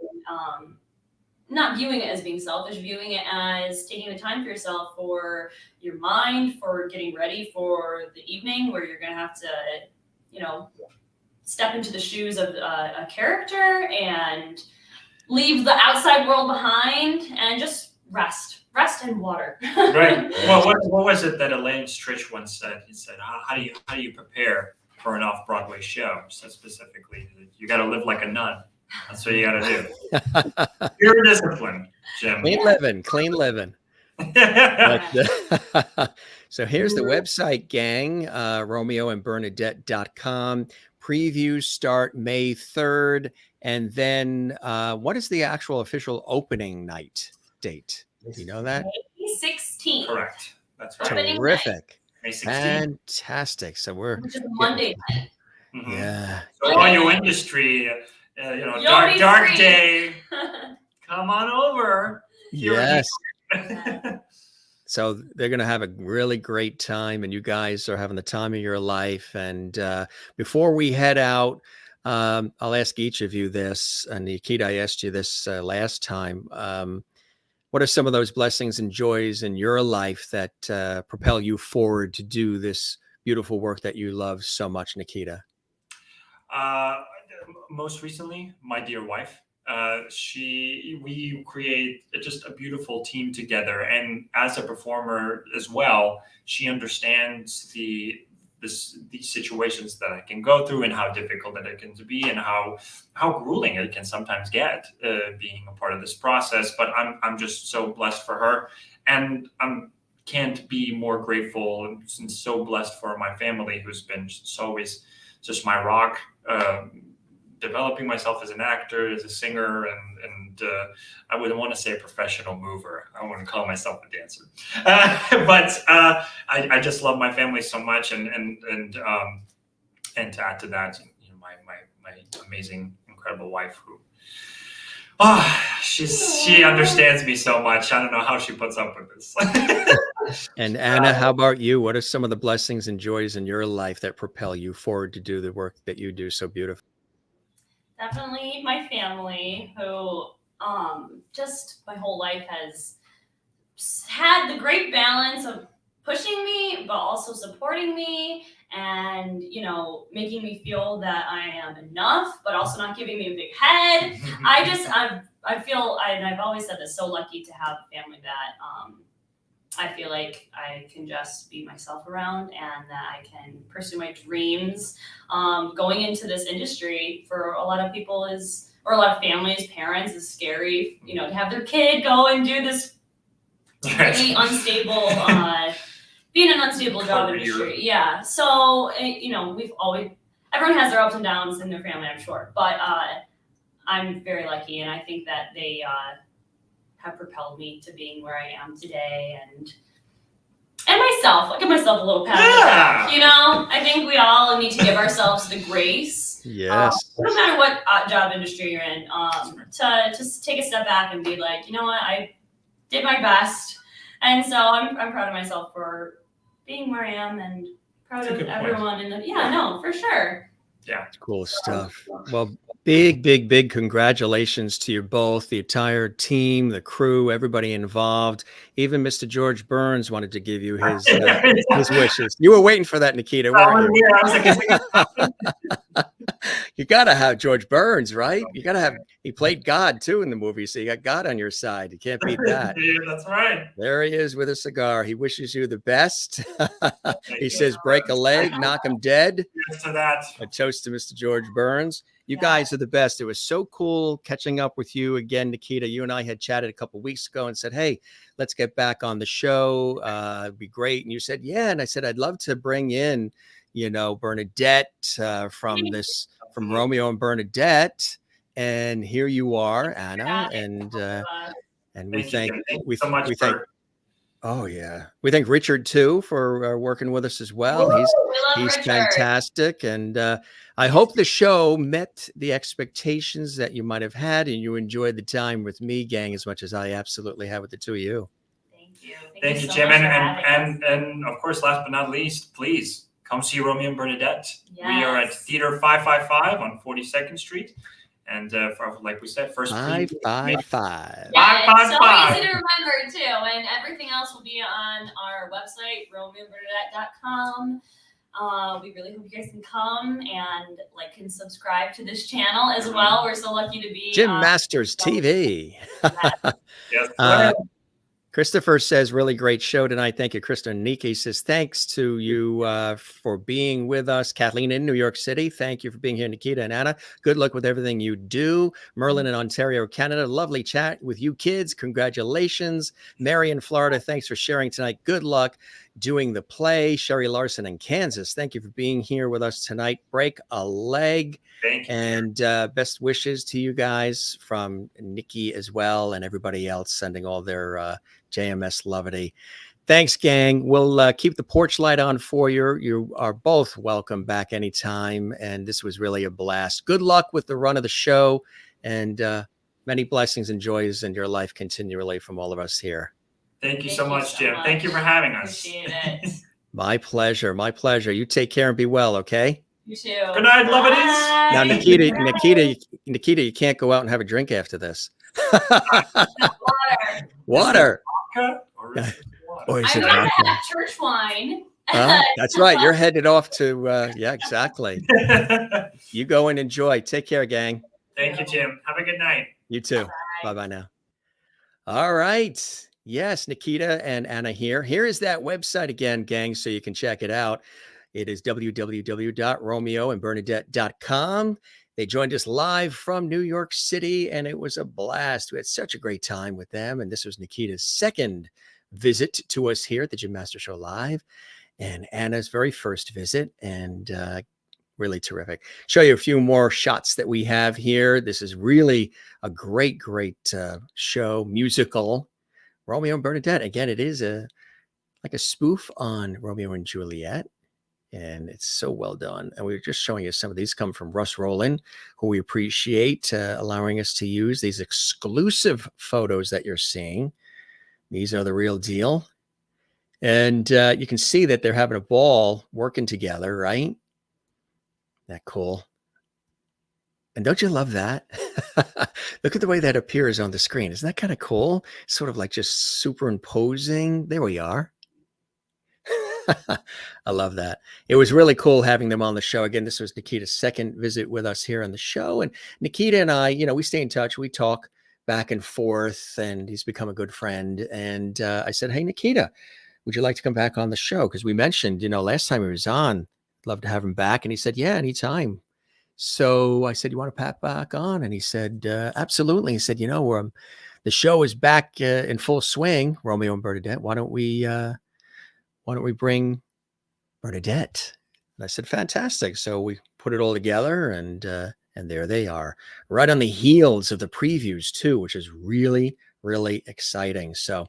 not viewing it as being selfish, viewing it as taking the time for yourself, for your mind, for getting ready for the evening where you're going to have to, step into the shoes of a character and leave the outside world behind and just rest and water. Right. Well, what was it that Elaine Stritch once said? He said, how do you prepare for an off-Broadway show? So specifically, you got to live like a nun. That's what you got to do. Pure discipline, Jim. Clean living. So here's the website, gang, romeoandbernadette.com. Previews start May 3rd. And then what is the actual official opening night date? Do you know that? May 16th. Correct. That's right. Terrific. May 16th. Fantastic. So which is Monday night. Mm-hmm. Yeah. So all you industry, dark day, come on over. Yes. So they're going to have a really great time, and you guys are having the time of your life. And before we head out, I'll ask each of you this. And Nikita, I asked you this last time. What are some of those blessings and joys in your life that propel you forward to do this beautiful work that you love so much, Nikita? Most recently, my dear wife. We create just a beautiful team together, and as a performer as well, she understands these situations that I can go through and how difficult it can be and how grueling it can sometimes get being a part of this process. But I'm just so blessed for her, and can't be more grateful and so blessed for my family, who's been always just my rock. Developing myself as an actor, as a singer, and I wouldn't want to say a professional mover. I want to call myself a dancer, but I just love my family so much, and to add to that, my amazing, incredible wife, who she understands me so much. I don't know how she puts up with this. And Anna, how about you? What are some of the blessings and joys in your life that propel you forward to do the work that you do so beautifully? Definitely my family, who just my whole life has had the great balance of pushing me, but also supporting me, and making me feel that I am enough, but also not giving me a big head. I've always said this, so lucky to have a family that I feel like I can just be myself around and that I can pursue my dreams. Going into this industry for a lot of people or a lot of families, parents, is scary, to have their kid go and do this really unstable, being an unstable job industry. Yeah. So, everyone has their ups and downs in their family, I'm sure. But I'm very lucky, and I think that they have propelled me to being where I am today, and myself. I'll give myself a little pat on the back. I think we all need to give ourselves the grace. Yes. No matter what job industry you're in, to just take a step back and be like, you know what, I did my best, and so I'm proud of myself for being where I am, and proud of everyone for sure. Yeah. Cool stuff. Well, big congratulations to you both, the entire team, the crew, everybody involved. Even Mr. George Burns wanted to give you his wishes. You were waiting for that, Nikita, weren't you? I was like, you got to have George Burns, right? You got to have, he played God too in the movie, so you got God on your side. You can't beat that. Yeah, that's right. There he is with a cigar. He wishes you the best. He says, break a leg, knock him dead. Cheers to that. A toast to Mr. George Burns. You guys are the best. It was so cool catching up with you again, Nikita. You and I had chatted a couple of weeks ago and said, hey, let's get back on the show. It'd be great. And you said, yeah. And I said, I'd love to bring in, Bernadette from Romeo and Bernadette. And here you are, Anna. And we thank Oh yeah, we thank Richard too for working with us as well. He's fantastic, and I hope the show met the expectations that you might have had, and you enjoyed the time with me, gang, as much as I absolutely have with the two of you. Thank you. Thank you, Jim, and of course, last but not least, please come see Romeo and Bernadette. Yes. We are at Theater 555 on 42nd Street. And like we said, first 555. Yeah, it's so easy to remember too, and everything else will be on our website, RomeoBernadette.com. We really hope you guys can come and like and subscribe to this channel as well. We're so lucky to be Jim Masters TV. Yes. Christopher says, really great show tonight. Thank you, Krista. Nikki says, thanks to you for being with us. Kathleen in New York City, thank you for being here. Nikita and Anna, good luck with everything you do. Merlin in Ontario, Canada, lovely chat with you kids. Congratulations. Mary in Florida, thanks for sharing tonight. Good luck doing the play. Sherry Larson in Kansas, thank you for being here with us tonight. Break a leg. Thank you. And best wishes to you guys from Nikki as well, and everybody else sending all their JMS lovity. Thanks, gang. We'll keep the porch light on for you. You are both welcome back anytime. And this was really a blast. Good luck with the run of the show, and many blessings and joys in your life continually from all of us here. Thank you so much, Jim. Thank you for having us. Appreciate it. My pleasure. My pleasure. You take care and be well, okay? You too. Good night, lovities. Now, Nikita, you can't go out and have a drink after this. Water. Or is I'm it gonna have church wine. That's right. You're headed off to yeah, exactly. You go and enjoy. Take care, gang. Thank you, Jim. Have a good night. You too. Bye now. All right. Yes, Nikita and Anna here. Here is that website again, gang, so you can check it out. It is www.romeoandbernadette.com. They joined us live from New York City, and it was a blast. We had such a great time with them, and this was Nikita's second visit to us here at the Jim Master Show Live, and Anna's very first visit, and really terrific. Show you a few more shots that we have here. This is really a great show, musical. Romeo and Bernadette. Again, it is like a spoof on Romeo and Juliet. And it's so well done. And we were just showing you some of these come from Russ Rowland, who we appreciate allowing us to use these exclusive photos that you're seeing. These are the real deal. And you can see that they're having a ball working together, right? That cool. And don't you love that? Look at the way that appears on the screen. Isn't that kind of cool? Sort of like just superimposing. There we are. I love that. It was really cool having them on the show. Again, this was Nikita's second visit with us here on the show. And Nikita and I, we stay in touch. We talk back and forth, and he's become a good friend. And I said, hey, Nikita, would you like to come back on the show? Because we mentioned, last time he was on, love to have him back. And he said, yeah, anytime. So I said, you want to pop back on? And he said, absolutely. He said, the show is back in full swing, Romeo and Bernadette. Why don't we bring Bernadette? And I said, fantastic. So we put it all together, and there they are, right on the heels of the previews too, which is really, really exciting. So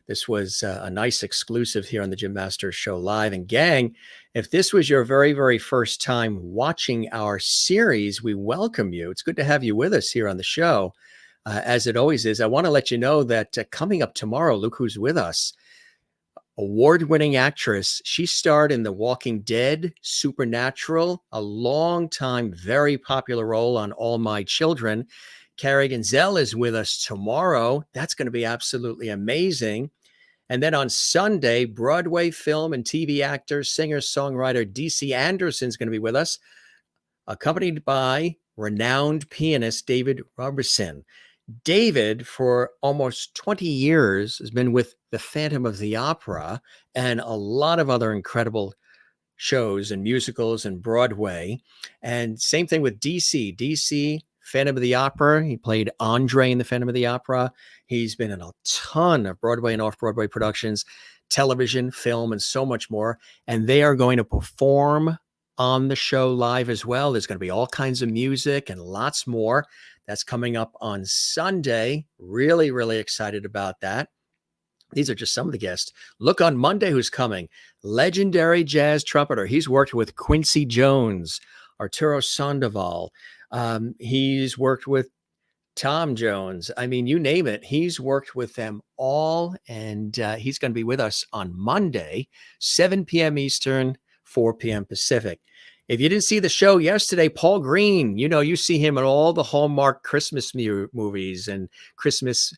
this was a nice exclusive here on the Jim Masters Show Live. And gang, if this was your very, very first time watching our series, we welcome you. It's good to have you with us here on the show. As it always is, I want to let you know that coming up tomorrow, look who's with us. Award-winning actress. She starred in The Walking Dead, Supernatural, a long-time, very popular role on All My Children. Carrie Gonzell is with us tomorrow. That's going to be absolutely amazing. And then on Sunday, Broadway film and TV actor, singer-songwriter DC Anderson is going to be with us, accompanied by renowned pianist David Robertson. David, for almost 20 years, has been with the Phantom of the Opera and a lot of other incredible shows and musicals and Broadway. And same thing with DC. DC, Phantom of the Opera. He played Andre in the Phantom of the Opera. He's been in a ton of Broadway and off-Broadway productions, television, film, and so much more. And they are going to perform on the show live as well. There's going to be all kinds of music and lots more. That's coming up on Sunday. Really, really excited about that. These are just some of the guests. Look on Monday who's coming. Legendary jazz trumpeter. He's worked with Quincy Jones, Arturo Sandoval. He's worked with Tom Jones. I mean, you name it. He's worked with them all. And he's going to be with us on Monday, 7 p.m. Eastern, 4 p.m. Pacific. If you didn't see the show yesterday, Paul Green, you see him in all the Hallmark Christmas movies and Christmas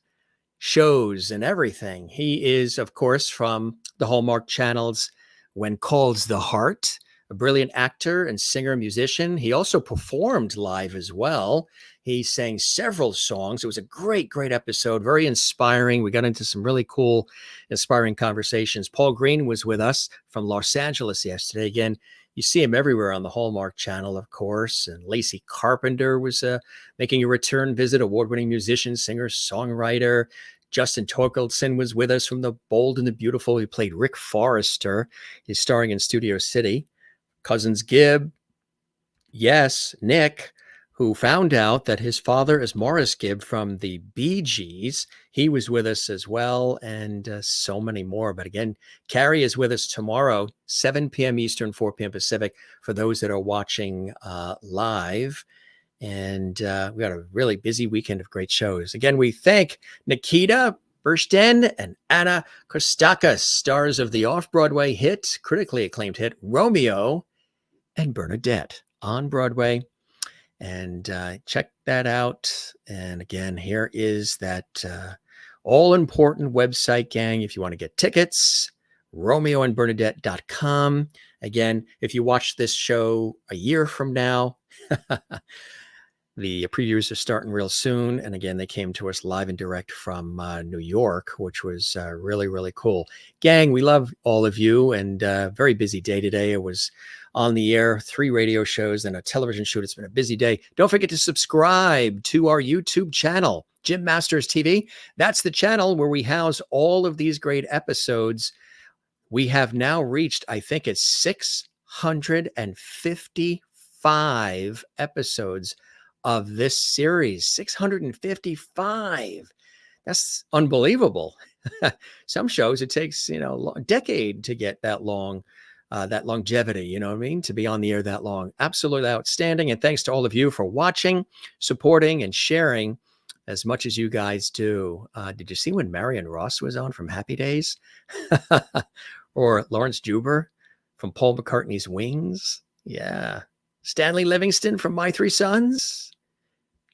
shows and everything. He is, of course, from the Hallmark channels When Calls the Heart, a brilliant actor and singer-musician. He also performed live as well. He sang several songs. It was a great, great episode, very inspiring. We got into some really cool, inspiring conversations. Paul Green was with us from Los Angeles yesterday. Again, you see him everywhere on the Hallmark Channel, of course. And Lacey Carpenter was making a return visit, award-winning musician, singer, songwriter. Justin Torkelson was with us from The Bold and the Beautiful. He played Rick Forrester. He's starring in Studio City. Cousins Gibb. Yes, Nick, who found out that his father is Morris Gibb from the Bee Gees. He was with us as well, and so many more. But again, Carrie is with us tomorrow, 7 p.m. Eastern, 4 p.m. Pacific, for those that are watching live. And we got a really busy weekend of great shows. Again, we thank Nikita Burshteyn and Anna Kostakis, stars of the off-Broadway hit, critically acclaimed hit, Romeo and Bernadette on Broadway. And check that out. And again, here is that all-important website, gang. If you want to get tickets, romeoandbernadette.com. Again, if you watch this show a year from now, the previews are starting real soon. And again, they came to us live and direct from New York, which was really, really cool. Gang, we love all of you, and very busy day today. It was on the air, 3 radio shows and a television shoot. It's been a busy day. Don't forget to subscribe to our YouTube channel, Jim Masters TV. That's the channel where we house all of these great episodes. We have now reached, I think it's 655 episodes of this series. 655. That's unbelievable. Some shows it takes, a decade to get that long. That longevity, you know what I mean? To be on the air that long. Absolutely outstanding. And thanks to all of you for watching, supporting, and sharing as much as you guys do. Did you see when Marion Ross was on from Happy Days? Or Lawrence Juber from Paul McCartney's Wings? Yeah. Stanley Livingston from My Three Sons?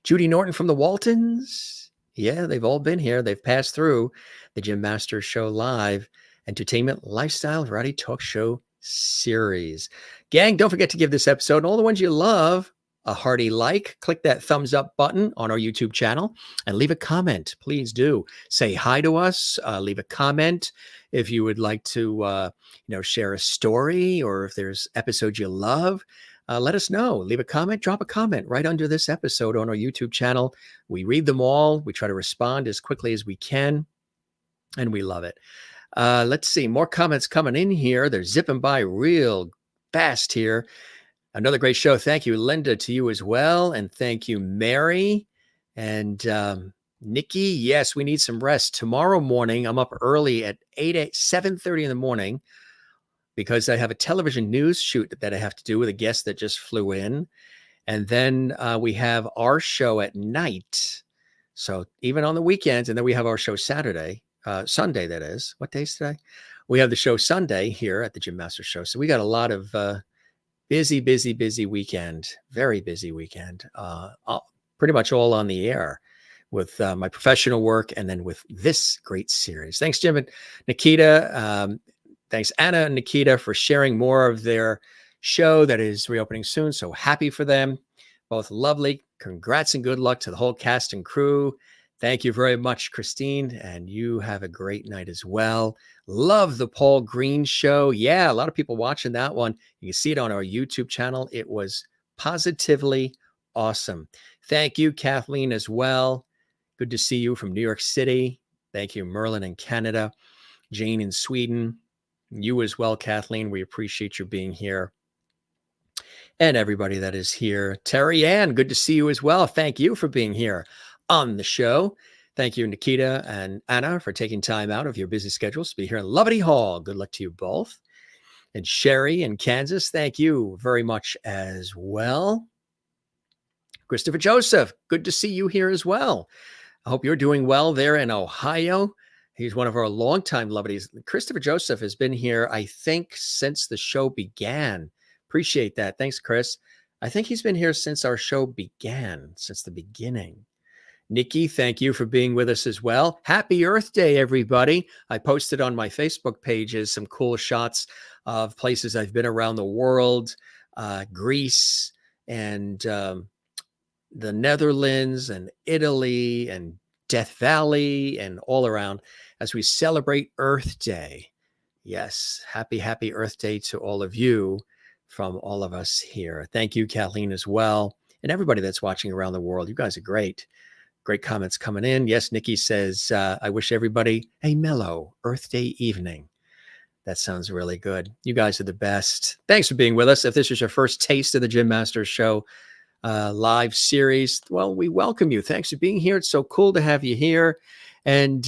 Judy Norton from the Waltons? Yeah, they've all been here. They've passed through the Jim Masters Show Live, entertainment, lifestyle, variety talk show series. Gang, don't forget to give this episode and all the ones you love a hearty like, click that thumbs up button on our YouTube channel, and leave a comment. Please do say hi to us. Leave a comment if you would like to, share a story, or if there's episodes you love. Let us know. Leave a comment. Drop a comment right under this episode on our YouTube channel. We read them all. We try to respond as quickly as we can, and we love it. Let's see. More comments coming in here. They're zipping by real fast here. Another great show. Thank you, Linda, to you as well. And thank you, Mary and Nikki. Yes, we need some rest. Tomorrow morning, I'm up early at 7:30 in the morning because I have a television news shoot that I have to do with a guest that just flew in. And then we have our show at night. So even on the weekends, and then we have our show Sunday, that is. What day is today? We have the show Sunday here at the Jim Master Show. So we got a lot of busy weekend, very busy weekend, pretty much all on the air with my professional work and then with this great series. Thanks, Jim and Nikita. Thanks, Anna and Nikita, for sharing more of their show that is reopening soon. So happy for them. Both lovely. Congrats and good luck to the whole cast and crew. Thank you very much, Christine, and you have a great night as well. Love the Paul Green show. Yeah, a lot of people watching that one. You can see it on our YouTube channel. It was positively awesome. Thank you, Kathleen, as well. Good to see you from New York City. Thank you, Merlin in Canada, Jane in Sweden. You as well, Kathleen. We appreciate you being here. And everybody that is here. Terry Ann, good to see you as well. Thank you for being here on the show. Thank you, Nikita and Anna, for taking time out of your busy schedules to be here in Lovety Hall. Good luck to you both. And Sherry in Kansas, thank you very much as well. Christopher Joseph, good to see you here as well. I hope you're doing well there in Ohio. He's one of our longtime Loveties. Christopher Joseph has been here, I think, since the show began. Appreciate that. Thanks, Chris. I think he's been here since our show began, since the beginning. Nikki, thank you for being with us as well. Happy Earth Day, everybody. I posted on my Facebook pages some cool shots of places I've been around the world, Greece and the Netherlands and Italy and Death Valley and all around as we celebrate Earth Day. Yes, happy Earth Day to all of you from all of us here. Thank you, Kathleen, as well. And everybody that's watching around the world. You guys are great. Great comments coming in. Yes, Nikki says, I wish everybody a mellow Earth Day evening. That sounds really good. You guys are the best. Thanks for being with us. If this is your first taste of the Jim Masters Show live series, well, we welcome you. Thanks for being here. It's so cool to have you here. And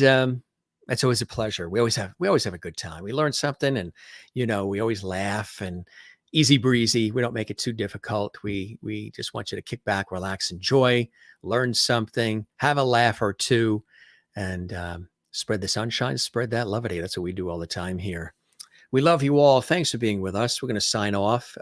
it's always a pleasure. We always have a good time. We learn something and, we always laugh and easy breezy. We don't make it too difficult. We just want you to kick back, relax, enjoy, learn something, have a laugh or two, and spread the sunshine, spread that levity. That's what we do all the time here. We love you all. Thanks for being with us. We're going to sign off.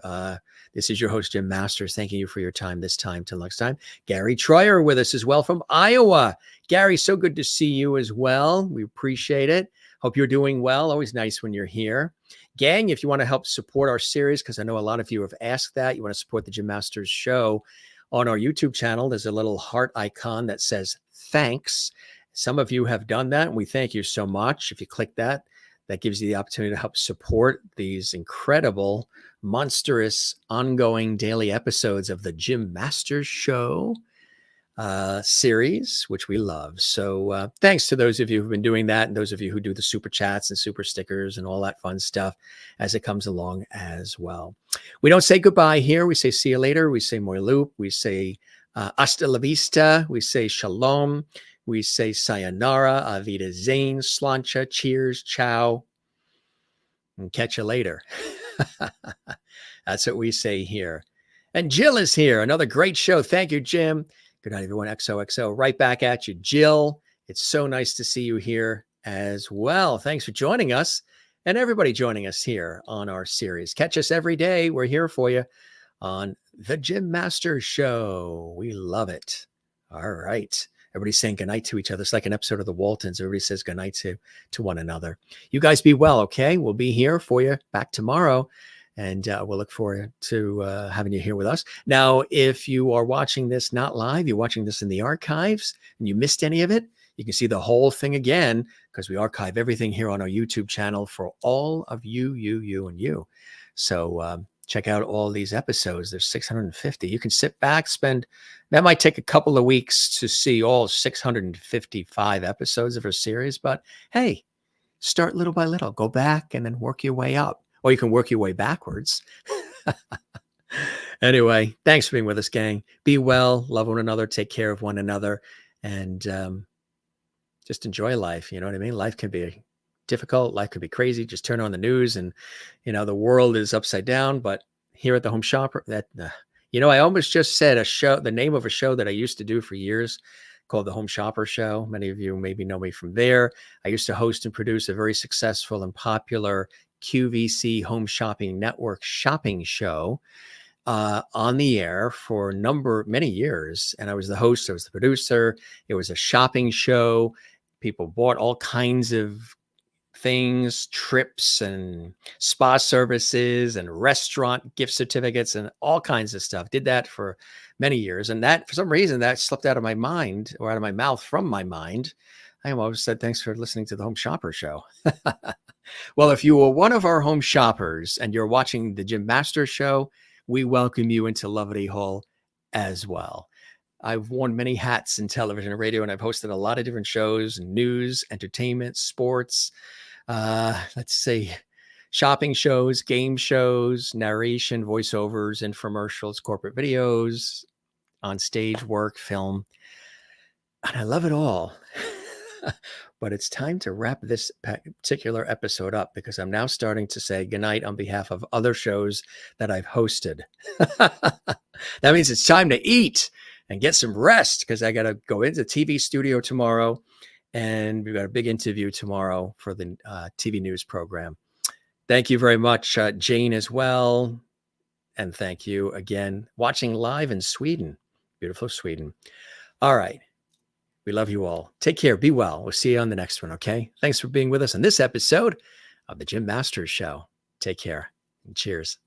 This is your host, Jim Masters. Thanking you for your time this time. Till next time. Gary Troyer with us as well from Iowa. Gary, so good to see you as well. We appreciate it. Hope you're doing well. Always nice when you're here. Gang, if you want to help support our series, because I know a lot of you have asked that, you want to support the Jim Masters Show on our YouTube channel, there's a little heart icon that says thanks. Some of you have done that, and we thank you so much. If you click that, that gives you the opportunity to help support these incredible, monstrous, ongoing daily episodes of the Jim Masters Show series, which we love. So thanks to those of you who've been doing that, and those of you who do the super chats and super stickers and all that fun stuff as it comes along as well. We don't say goodbye here. We say see you later. We say moi loop. We say hasta la vista. We say shalom. We say sayonara, avida zain, slancha, cheers, ciao, and catch you later. That's what we say here. And Jill is here. Another great show. Thank you, Jim. Good night, everyone. XOXO. Right back at you, Jill. It's so nice to see you here as well. Thanks for joining us and everybody joining us here on our series. Catch us every day. We're here for you on the Jim Masters Show. We love it. All right. Everybody's saying goodnight to each other. It's like an episode of the Waltons. Everybody says goodnight to one another. You guys be well, okay? We'll be here for you back tomorrow And we'll look forward to having you here with us. Now, if you are watching this not live, you're watching this in the archives and you missed any of it, you can see the whole thing again because we archive everything here on our YouTube channel for all of you, and you. So check out all these episodes. There's 650. You can sit back, that might take a couple of weeks to see all 655 episodes of our series. But hey, start little by little. Go back and then work your way up. Or you can work your way backwards. Anyway, thanks for being with us, gang. Be well, love one another, take care of one another, and just enjoy life. You know what I mean? Life can be difficult. Life could be crazy. Just turn on the news and, the world is upside down. But here at the Home Shopper, I almost just said the name of a show that I used to do for years called The Home Shopper Show. Many of you maybe know me from there. I used to host and produce a very successful and popular QVC Home Shopping Network shopping show on the air for many years. And I was the host, I was the producer. It was a shopping show. People bought all kinds of things, trips and spa services and restaurant gift certificates and all kinds of stuff. Did that for many years. And that, for some reason, that slipped out of my mind or out of my mouth from my mind. I always said, thanks for listening to the Home Shopper Show. Well, if you were one of our home shoppers and you're watching the Jim Master Show, we welcome you into Loverty Hall as well. I've worn many hats in television and radio, and I've hosted a lot of different shows, news, entertainment, sports, let's see, shopping shows, game shows, narration, voiceovers, infomercials, corporate videos, on stage work, film. And I love it all. But it's time to wrap this particular episode up because I'm now starting to say goodnight on behalf of other shows that I've hosted. That means it's time to eat and get some rest because I got to go into the TV studio tomorrow. And we've got a big interview tomorrow for the TV news program. Thank you very much, Jane, as well. And thank you again, watching live in Sweden, beautiful Sweden. All right. We love you all. Take care. Be well. We'll see you on the next one, okay? Thanks for being with us on this episode of the Jim Masters Show. Take care and cheers.